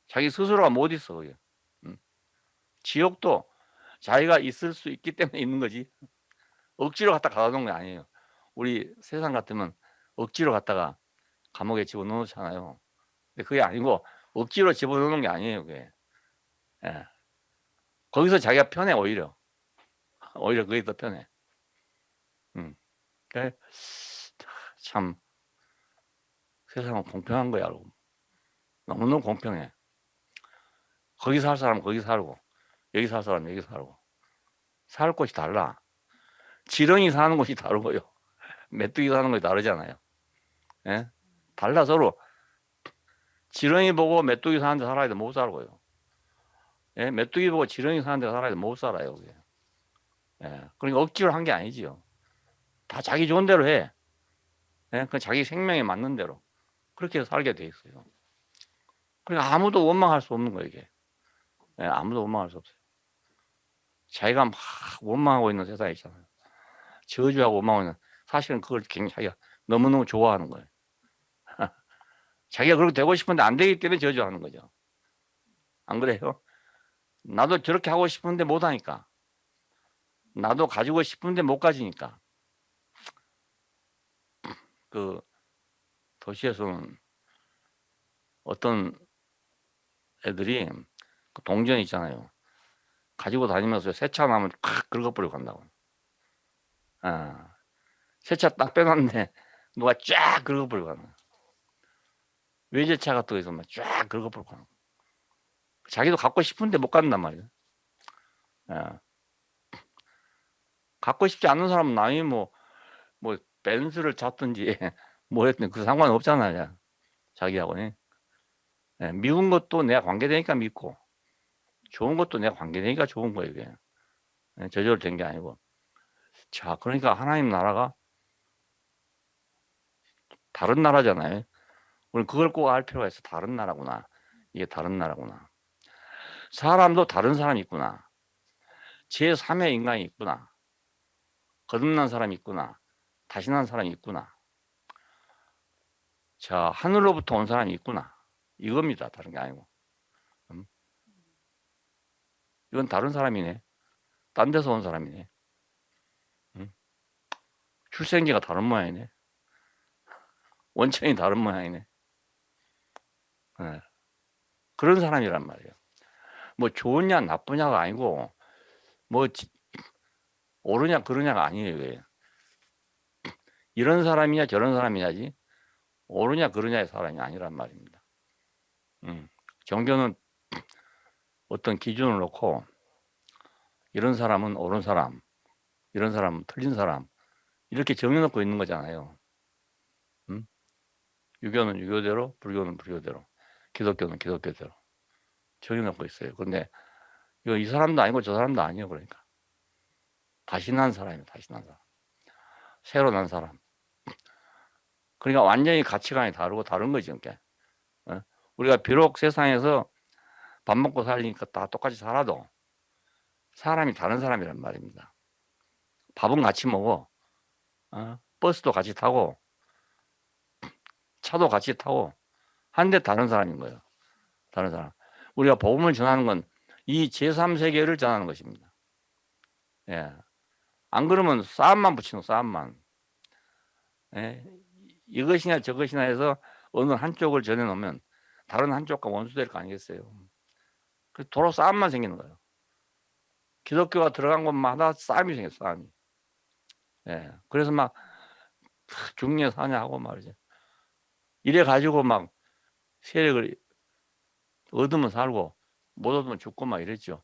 자기 스스로가 못 있어 거기. 지옥도 자기가 있을 수 있기 때문에 있는 거지. 억지로 갖다 가다 놓은 게 아니에요. 우리 세상 같으면 억지로 갖다가 감옥에 집어넣잖아요. 근데 그게 아니고 억지로 집어넣는 게 아니에요. 그게. 예. 거기서 자기가 편해 오히려. 오히려 그게 더 편해. 그러니까 참 세상은 공평한 거야. 여러분. 너무너무 공평해. 거기 살 사람은 거기 살고 여기 살 사람은 여기 살고 살 곳이 달라. 지렁이 사는 곳이 다르고요. 메뚜기 사는 곳이 다르잖아요. 예? 달라 서로. 지렁이 보고 메뚜기 사는 데 살아야 돼 못 살고요. 예? 메뚜기 보고 지렁이 사는 데 살아야 돼 못 살아요. 그게. 예? 그러니까 억지로 한 게 아니지요. 다 자기 좋은 대로 해. 예? 그 자기 생명에 맞는 대로 그렇게 살게 돼 있어요. 그러니까 아무도 원망할 수 없는 거예요. 이게. 예? 아무도 원망할 수 없어요. 자기가 막 원망하고 있는 세상에 있잖아요. 저주하고 원망하고 있는 사실은 그걸 굉장히 자기가 너무너무 좋아하는 거예요. 자기가 그렇게 되고 싶은데 안 되기 때문에 저주하는 거죠. 안 그래요? 나도 저렇게 하고 싶은데 못 하니까. 나도 가지고 싶은데 못 가지니까. 그 도시에서는 어떤 애들이 그 동전 있잖아요. 가지고 다니면서 세차 나면 콱 긁어버리고 간다고. 세차 딱 빼놨는데 누가 쫙 긁어버리고 가는 거야. 외제차 같은 거에서 막 쫙 긁어버리고 가는 거야. 자기도 갖고 싶은데 못 갖는단 말이야. 갖고 싶지 않은 사람은 남이 뭐 벤츠를 찼든지 뭐 했든 그 상관 없잖아요. 자기하고는. 미운 것도 내가 관계되니까 믿고 좋은 것도 내가 관계되니까 좋은 거예요. 이게. 저절로 된 게 아니고. 자, 그러니까 하나님 나라가 다른 나라잖아요. 우리 그걸 꼭 알 필요가 있어. 다른 나라구나. 이게 다른 나라구나. 사람도 다른 사람이 있구나. 제3의 인간이 있구나. 거듭난 사람이 있구나. 다시 난 사람이 있구나. 자, 하늘로부터 온 사람이 있구나. 이겁니다. 다른 게 아니고. 이건 다른 사람이네. 딴 데서 온 사람이네. 출생기가 다른 모양이네. 원천이 다른 모양이네. 그런 사람이란 말이에요. 뭐 좋으냐 나쁘냐가 아니고 뭐 옳으냐 그러냐가 아니에요. 이런 사람이냐 저런 사람이냐지 옳으냐 그러냐의 사람이 아니란 말입니다. 종교는 어떤 기준을 놓고 이런 사람은 옳은 사람, 이런 사람은 틀린 사람 이렇게 정해놓고 있는 거잖아요. 유교는 유교대로, 불교는 불교대로, 기독교는 기독교대로 정해놓고 있어요. 근데 이거 이 사람도 아니고 저 사람도 아니에요. 그러니까 다시 난 사람이에요. 다시 난 사람. 새로 난 사람. 그러니까 완전히 가치관이 다르고 다른 거죠. 그러니까. 우리가 비록 세상에서 밥 먹고 살리니까 다 똑같이 살아도 사람이 다른 사람이란 말입니다. 밥은 같이 먹어. 버스도 같이 타고 차도 같이 타고 한데 다른 사람인 거예요. 다른 사람. 우리가 복음을 전하는 건 이 제3세계를 전하는 것입니다. 예. 안 그러면 싸움만 붙이는 싸움만. 예. 이것이나 저것이나 해서 어느 한쪽을 전해놓으면 다른 한쪽과 원수될 거 아니겠어요. 그래서 도로 싸움만 생기는 거예요. 기독교가 들어간 곳마다 싸움이 생겼어, 싸움이. 예. 그래서 막 중녀 사냐 하고 말이죠. 이래 가지고 막 세력을 얻으면 살고 못 얻으면 죽고 막 이랬죠.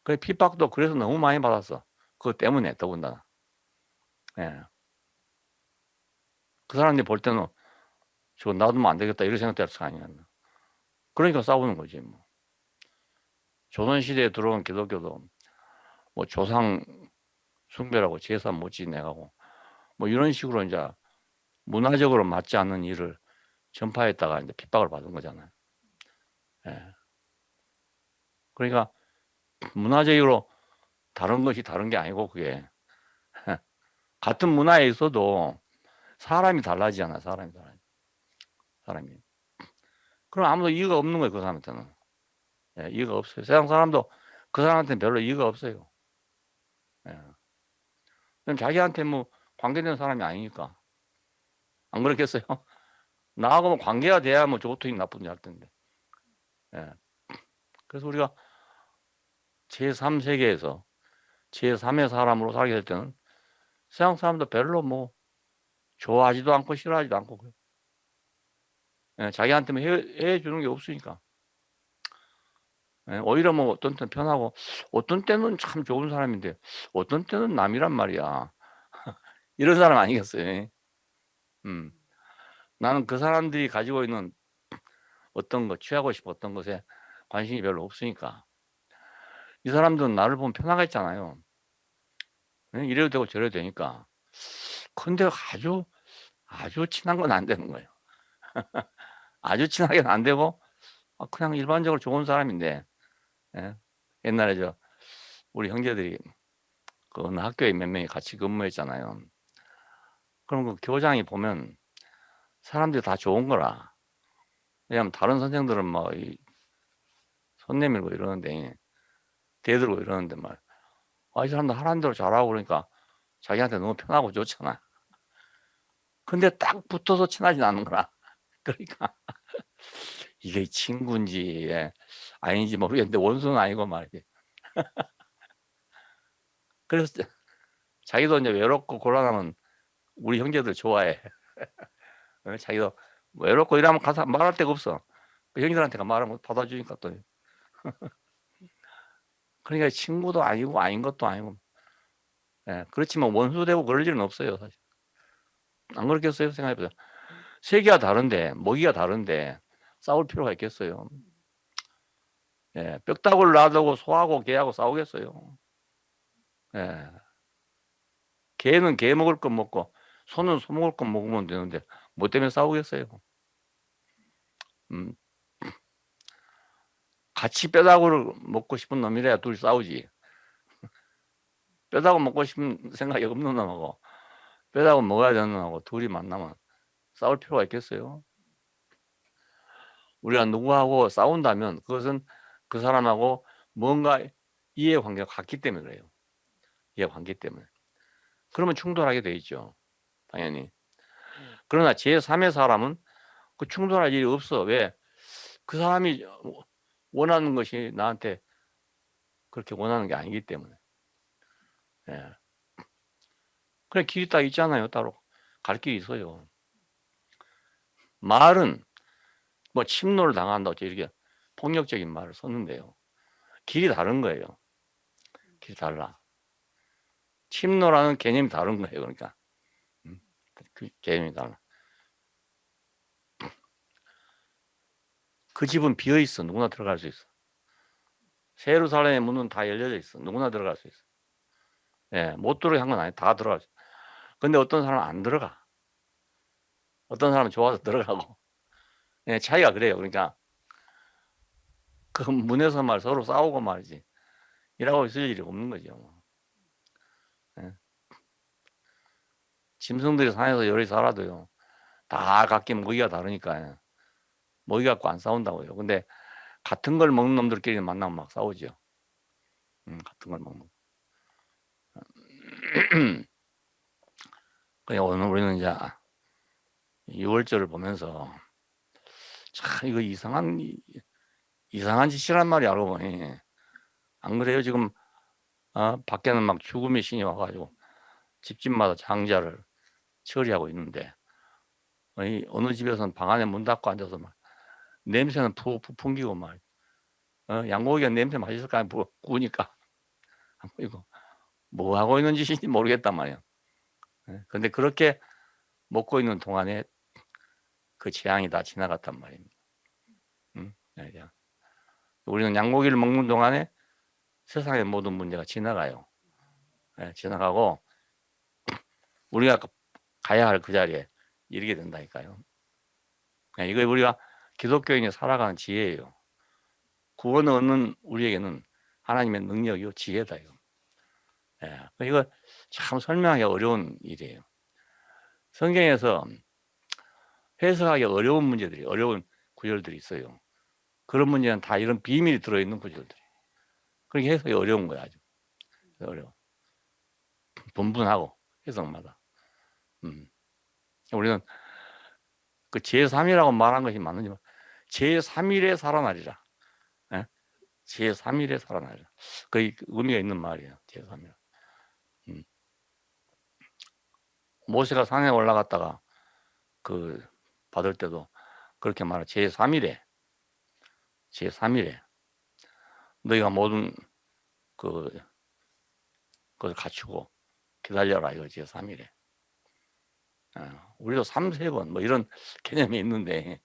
그 핍박도 그래서 너무 많이 받았어. 그것 때문에 더군다나. 예. 그 사람들이 볼 때는 저거 놔두면 안 되겠다 이런 생각도 할 거 아니야. 그러니까 싸우는 거지 뭐. 조선시대에 들어온 기독교도 뭐 조상 숭배라고 제사 못 지내가고 뭐 이런 식으로 이제 문화적으로 맞지 않는 일을 전파했다가 이제 핍박을 받은 거잖아요. 예. 그러니까 문화적으로 다른 것이 다른 게 아니고 그게 같은 문화에 있어도 사람이 달라지잖아. 사람이. 그럼 아무도 이의가 없는 거예요. 그 사람한테는. 예, 이의가 없어요. 세상 사람도 그 사람한테는 별로 이의가 없어요. 예. 그럼 자기한테 뭐 관계되는 사람이 아니니까. 안 그렇겠어요? 나하고 뭐 관계가 돼야 뭐 좋든지 나쁜지 할 텐데. 예. 그래서 우리가 제3세계에서 제3의 사람으로 살게 될 때는 세상 사람도 별로 뭐 좋아하지도 않고 싫어하지도 않고 그래요. 예, 자기한테만 해 주는 게 없으니까. 예, 오히려 뭐 어떤 때는 편하고 어떤 때는 참 좋은 사람인데 어떤 때는 남이란 말이야. 이런 사람 아니겠어요? 예. 나는 그 사람들이 가지고 있는 어떤 거 취하고 싶었던 것에 관심이 별로 없으니까. 이 사람들은 나를 보면 편하겠잖아요. 예, 이래도 되고 저래도 되니까. 근데 아주 친한 건 안 되는 거예요. 아주 친하게는 안 되고 그냥 일반적으로 좋은 사람인데 예. 옛날에 우리 형제들이 그 어느 학교에 몇 명이 같이 근무했잖아요. 그럼 그 교장이 보면 사람들이 다 좋은 거라. 왜냐하면 다른 선생들은 뭐 손 내밀고 이러는데 대들고 이러는데 이 사람들 하라는 대로 잘하고 그러니까 자기한테 너무 편하고 좋잖아. 근데 딱 붙어서 친하진 않는 거라. 그러니까 이게 친구인지 아닌지 모르겠는데 원수는 아니고 말이지. 그래서 자기도 이제 외롭고 곤란하면 우리 형제들 좋아해. 자기도 외롭고 이러면 가서 말할 데가 없어. 그 형제들한테가 말하면 받아주니까 또. 그러니까 친구도 아니고 아닌 것도 아니고. 예, 그렇지만 원수 되고 그럴 일은 없어요, 사실. 안 그렇겠어요? 생각해 보세요. 세계가 다른데, 먹이가 다른데 싸울 필요가 있겠어요? 예, 뼈다구를 놔두고 소하고 개하고 싸우겠어요? 예. 개는 개 먹을 것 먹고 소는 소 먹을 것 먹으면 되는데 뭐 때문에 싸우겠어요? 음. 같이 뼈다구를 먹고 싶은 놈이래야 둘이 싸우지. 뼈다구 먹고 싶은 생각이 없는 놈하고 뼈다구 먹어야 되는 놈하고 둘이 만나면 싸울 필요가 있겠어요? 우리가 누구하고 싸운다면 그것은 그 사람하고 뭔가 이해관계가 같기 때문에 그래요. 이해관계 때문에. 그러면 충돌하게 돼 있죠. 당연히. 그러나 제3의 사람은 그 충돌할 일이 없어. 왜? 그 사람이 원하는 것이 나한테 그렇게 원하는 게 아니기 때문에. 예. 그래 길이 딱 있잖아요. 따로 갈 길이 있어요. 말은 뭐 침노를 당한다 이렇게 폭력적인 말을 썼는데요. 길이 다른 거예요. 길이 달라. 침노라는 개념이 다른 거예요. 그러니까 그 개념이 달라. 그 집은 비어 있어. 누구나 들어갈 수 있어. 예루살렘의 문은 다 열려져 있어. 누구나 들어갈 수 있어. 예. 못 들어가게 한 건 아니에요. 다 들어가죠. 근데 어떤 사람은 안 들어가. 어떤 사람은 좋아서 들어가고. 예. 차이가 그래요. 그러니까 그 문에서 말 서로 싸우고 말이지 일하고 있을 일이 없는 거죠 뭐. 예. 짐승들이 산에서 여럿이 살아도요. 다 각기 먹이가 다르니까 먹이 갖고 안 싸운다고요. 근데 같은 걸 먹는 놈들끼리 만나면 막 싸우죠. 같은 걸 먹는. 그냥 오늘 우리는 이제 6월절을 보면서 참 이거 이상한 짓이란 말이야 알고 보니. 안 그래요? 지금 밖에는 막 죽음의 신이 와 가지고 집집마다 장자를 처리하고 있는데 어느 집에서는 방 안에 문 닫고 앉아서 막 냄새는 푹푹 풍기고 막 양고기가 냄새 맛있을 거 아니야 구우니까. 이거 뭐 하고 있는 짓인지 모르겠단 말이야. 예. 근데 그렇게 먹고 있는 동안에 그 재앙이 다 지나갔단 말입니다. 예. 우리는 양고기를 먹는 동안에 세상의 모든 문제가 지나가요. 예. 지나가고 우리가 가야 할 그 자리에 이르게 된다니까요. 예. 이거 우리가 기독교인이 살아가는 지혜예요. 구원을 얻는 우리에게는 하나님의 능력이요 지혜다 이거. 예. 이거 참 설명하기 어려운 일이에요. 성경에서 해석하기 어려운 문제들이 어려운 구절들이 있어요. 그런 문제는 다 이런 비밀이 들어있는 구절들이. 그렇게 해석이 어려운 거야 아주. 어려워. 분분하고 해석마다. 우리는 그 제3이라고 말한 것이 맞는지만 제3일에 살아나리라. 예? 제3일에 살아나리라. 그 의미가 있는 말이에요. 제3일. 모세가 산에 올라갔다가 그 받을 때도 그렇게 말해. 제3일에 너희가 모든 그걸 갖추고 기다려라 이거 제3일에. 우리도 3-3번 뭐 이런 개념이 있는데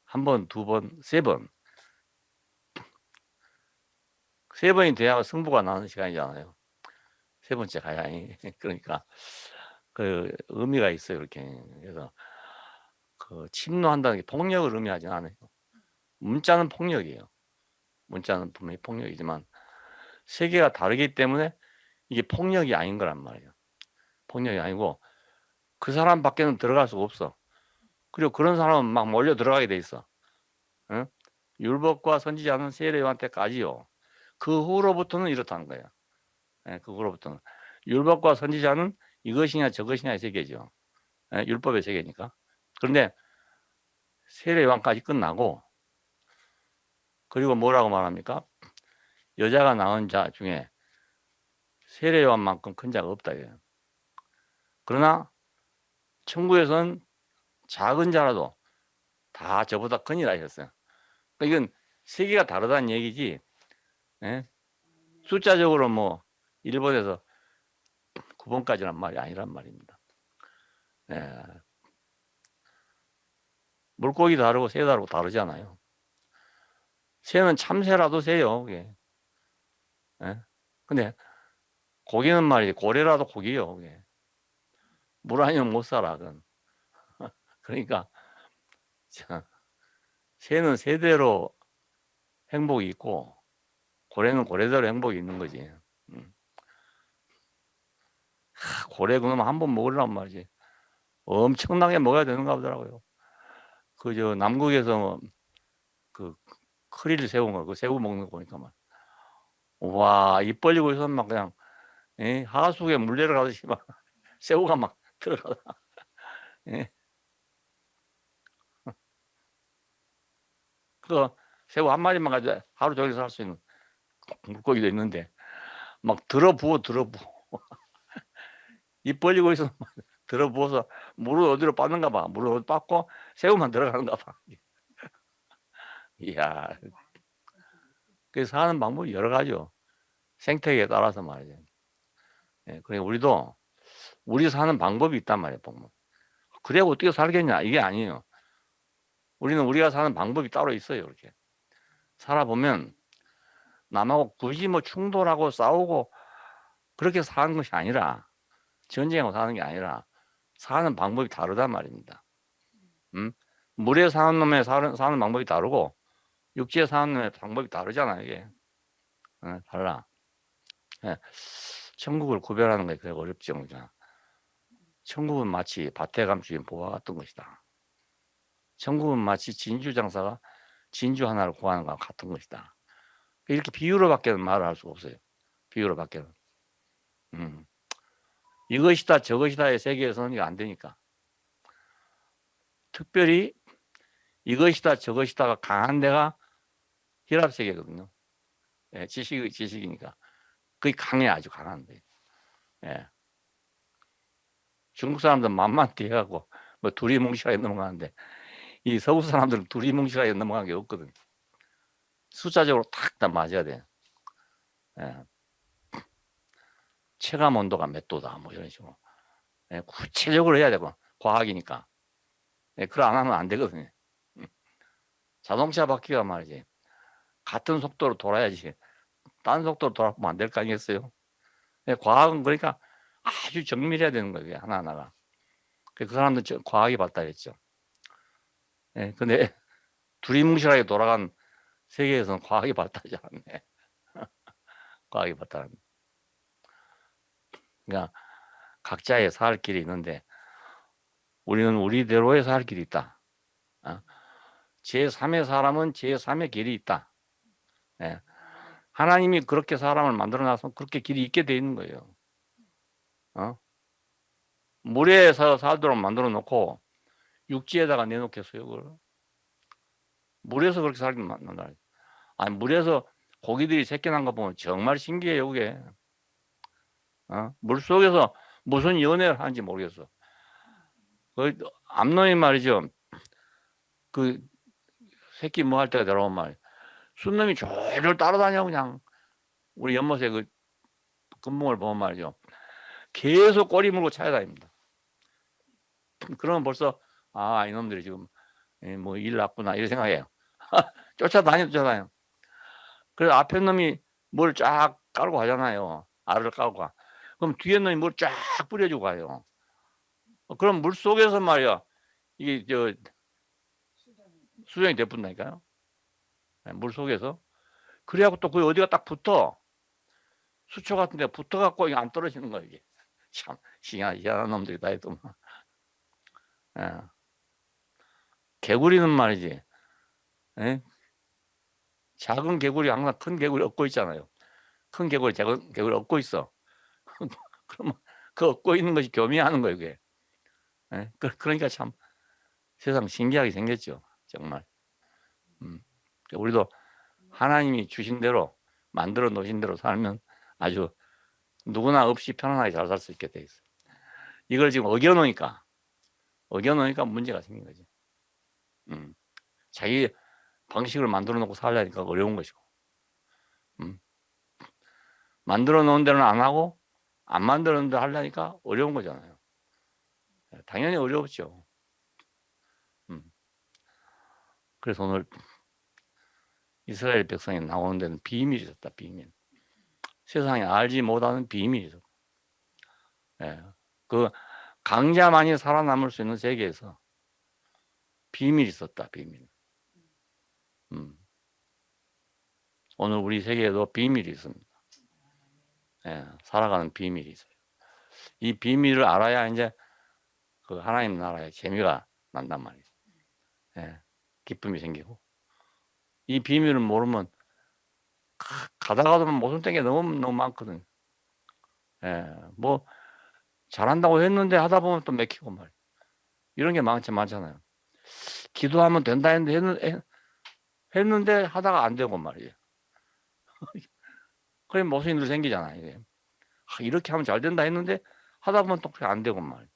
1번, 2번, 3번. 3번이 돼야 승부가 나는 시간이잖아요. 3번째 가야 그러니까 그 의미가 있어요 이렇게. 그래서 그 침노한다는 게 폭력을 의미하진 않아요. 문자는 폭력이에요. 문자는 분명히 폭력이지만 세계가 다르기 때문에 이게 폭력이 아닌 거란 말이에요. 폭력이 아니고 그 사람 밖에는 들어갈 수가 없어. 그리고 그런 사람은 막 몰려 들어가게 돼 있어. 응? 율법과 선지자는 세례요한테까지요. 그 후로부터는 이렇다는 거예요. 예, 그 후로부터는 율법과 선지자는 이것이냐 저것이냐의 세계죠. 예, 율법의 세계니까. 그런데 세례요한까지 끝나고 그리고 뭐라고 말합니까? 여자가 낳은 자 중에 세례요한만큼 큰 자가 없다 이거예요. 그러나 천국에서는 작은 자라도 다 저보다 크니라 하셨어요. 그러니까 이건 세계가 다르다는 얘기지. 예? 숫자적으로 뭐 1번에서 9번까지란 말이 아니란 말입니다. 예. 물고기 다르고 새 다르고 다르잖아요. 새는 참새라도 새요. 그게. 예? 근데 고기는 말이지 고래라도 고기요. 그게. 물 아니면 못 살아. 그건. 그러니까 새는 새대로 행복이 있고 고래는 고래대로 행복이 있는 거지. 고래 그놈 한번 먹으려면 말이지 엄청나게 먹어야 되는가 보더라고요. 저 남극에서 그 크릴 새우 그 새우 먹는 거 보니까 막 와, 입 벌리고 있으면 막 그냥 하수구에 물 내려가듯이 막 새우가 막 들어가다. 예. 그 새우 한 마리만 가지고 하루 종일 살 수 있는 물고기도 있는데 막 들어부어. 입 벌리고 있으면 막 들어부어서 물을 어디로 빠는가 봐. 물을 어디 빠고 새우만 들어가는가 봐. 이야. 그 사는 방법이 여러 가지요. 생태계에 따라서 말이죠. 예. 그러니까 우리도 우리 사는 방법이 있단 말이에요, 보면. 그래 어떻게 살겠냐 이게 아니에요. 우리는 우리가 사는 방법이 따로 있어요, 이렇게. 살아보면 남하고 굳이 뭐 충돌하고 싸우고 그렇게 사는 것이 아니라, 전쟁하고 사는 게 아니라 사는 방법이 다르단 말입니다. 물에 사는 놈의 사는 방법이 다르고 육지에 사는 놈의 방법이 다르잖아요. 이게 달라. 예. 천국을 구별하는 게 그렇게 어렵죠. 그죠? 천국은 마치 밭에 감추인 보화 같은 것이다. 천국은 마치 진주 장사가 진주 하나를 구하는 것과 같은 것이다. 이렇게 비유로밖에는 말을 할 수가 없어요. 비유로밖에는. 이것이다 저것이다의 세계에서는 이게 안 되니까. 특별히 이것이다 저것이다가 강한 데가 혈압세계거든요. 예, 지식이니까. 그게 강해, 아주 강한데. 예. 중국 사람들은 만만히 해갖고 뭐 두리뭉실하게 넘어가는데 이 서구 사람들은 두리뭉실하게 넘어가는 게 없거든. 숫자적으로 탁 다 맞아야 돼. 예. 체감 온도가 몇 도다 뭐 이런 식으로. 예, 구체적으로 해야 되고 과학이니까. 예, 그걸 안 하면 안 되거든요. 자동차 바퀴가 말이지 같은 속도로 돌아야지 딴 속도로 돌아가면 안 될 거 아니겠어요? 예, 과학은 그러니까 아주 정밀해야 되는 거예요. 하나하나가. 그 사람들 과학이 발달했죠. 예, 근데 두리뭉실하게 돌아간 세계에서는 과학이 발달하지 않네. 과학이 발달한. 그러니까 각자의 살 길이 있는데 우리는 우리대로의 살 길이 있다. 제3의 사람은 제3의 길이 있다. 예. 하나님이 그렇게 사람을 만들어놔서 그렇게 길이 있게 돼 있는 거예요. 물에서 살도록 만들어 놓고 육지에다가 내놓겠어요, 그걸? 물에서 그렇게 살게 만든다. 아니, 물에서 고기들이 새끼난 거 보면 정말 신기해요, 그게. 물 속에서 무슨 연애를 하는지 모르겠어. 그 암놈이 말이죠. 그 새끼 뭐 할 때가 들어온 말. 순놈이 졸졸 따라다녀 그냥. 우리 연못에 그 금붕을 보면 말이죠. 계속 꼬리 물고 찾아다닙니다. 그러면 벌써 이놈들이 지금 뭐 일 났구나 이렇게 생각해요. 쫓아다녀. 그래서 앞에 놈이 뭘 쫙 깔고 가잖아요. 알을 깔고 가. 그럼 뒤에 놈이 뭘 쫙 뿌려주고 가요. 그럼 물 속에서 말이야. 이게 수정이 돼뿐다니까요. 물 속에서. 그래갖고 또 거기 어디가 딱 붙어. 수초 같은 데 붙어갖고 이게 안 떨어지는 거야, 이게. 참, 희한한 놈들이 다 있더만. 예. 개구리는 말이지. 예? 작은 개구리 항상 큰 개구리 얻고 있잖아요. 큰 개구리, 작은 개구리 얻고 있어. 그러면 그 얻고 있는 것이 교미하는 거예요, 그게. 예? 그러니까 참 세상 신기하게 생겼죠. 정말. 우리도 하나님이 주신 대로 만들어 놓으신 대로 살면 아주 누구나 없이 편안하게 잘 살 수 있게 돼 있어요. 이걸 지금 어겨놓으니까 문제가 생긴 거지. 자기 방식을 만들어 놓고 살려니까 어려운 것이고, 만들어 놓은 대로는 안 하고 안 만들어 놓은 대로 하려니까 어려운 거잖아요. 당연히 어렵죠. 그래서 오늘 이스라엘 백성이 나오는 데는 비밀이 있었다. 비밀. 세상에 알지 못하는 비밀이 있었다. 예. 그 강자만이 살아남을 수 있는 세계에서 비밀이 있었다. 비밀. 오늘 우리 세계에도 비밀이 있습니다. 예, 살아가는 비밀이 있어요. 이 비밀을 알아야 이제 그 하나님 나라의 재미가 난단 말이죠. 예, 기쁨이 생기고. 이 비밀을 모르면 가다가도 모순 땡게 너무 많거든. 예, 뭐 잘한다고 했는데 하다 보면 또 맥히고 말이야. 이런 게 많잖아요. 기도하면 된다 했는데 하다가 안 되고 말이에요. 그래 모순들 생기잖아요. 이게. 이렇게 하면 잘 된다 했는데 하다 보면 또 그렇게 안 되고 말이에요.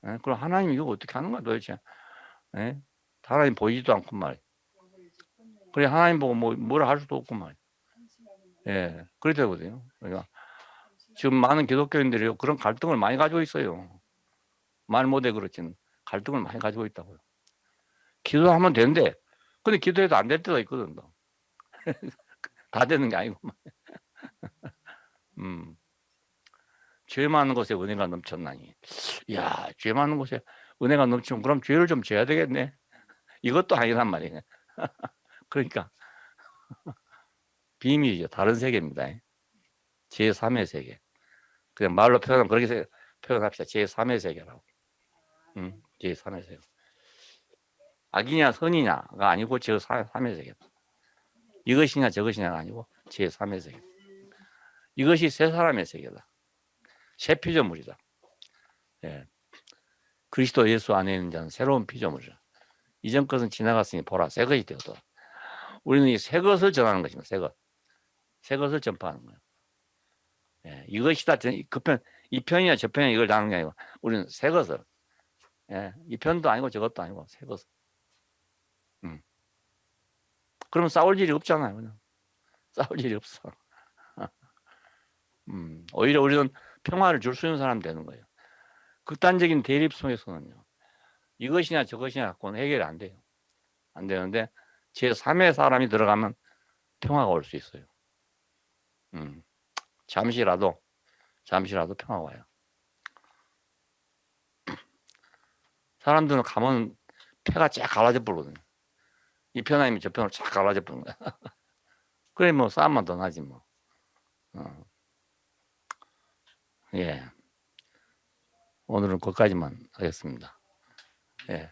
예, 그럼 하나님 이거 어떻게 하는 거야 도대체? 예? 하나님 보이지도 않고 말이에요. 그래 하나님 보고 뭐라 할 수도 없고 말이에요. 예, 그래 되거든요. 그러니까 지금 많은 기독교인들이 그런 갈등을 많이 가지고 있어요. 말 못해 그렇지는 갈등을 많이 가지고 있다고요. 기도하면 된대. 근데 기도해도 안 될 때가 있거든. 다 되는 게 아니고. 죄 많은 곳에 은혜가 넘쳤나니. 이야, 죄 많은 곳에 은혜가 넘치면 그럼 죄를 좀 져야 되겠네. 이것도 아니란 말이에요. 그러니까 비밀이죠. 다른 세계입니다. 제3의 세계. 그냥 말로 표현하면 그렇게 표현합시다. 제3의 세계라고. 제3의 세계. 악이냐 선이냐가 아니고 제3의 세계다. 이것이냐 저것이냐가 아니고 제3의 세계. 이것이 새 사람의 세계다. 새 피조물이다. 예. 그리스도 예수 안에 있는 자는 새로운 피조물이다. 이전 것은 지나갔으니 보라 새 것이 되었다. 우리는 이 새 것을 전하는 것입니다. 새 것. 새 것을 전파하는 거예요. 예. 이것이다. 이 편이냐 저 편이냐 이걸 다는 게 아니고 우리는 새 것을. 예. 이 편도 아니고 저것도 아니고 새 것을. 그러면 싸울 일이 없잖아요. 그냥. 싸울 일이 없어. 오히려 우리는 평화를 줄 수 있는 사람 되는 거예요. 극단적인 대립 속에서는요. 이것이냐 저것이냐 갖고는 해결이 안 돼요. 안 되는데 제3의 사람이 들어가면 평화가 올 수 있어요. 잠시라도 평화가 와요. 사람들은 가면 폐가 쫙 갈라져 버리거든요. 이 편 아니면 저 편으로 쫙 갈라져 버리는 거야. 그래 뭐 싸움만 더 나지 뭐. 예. 오늘은 거기까지만 하겠습니다. 예.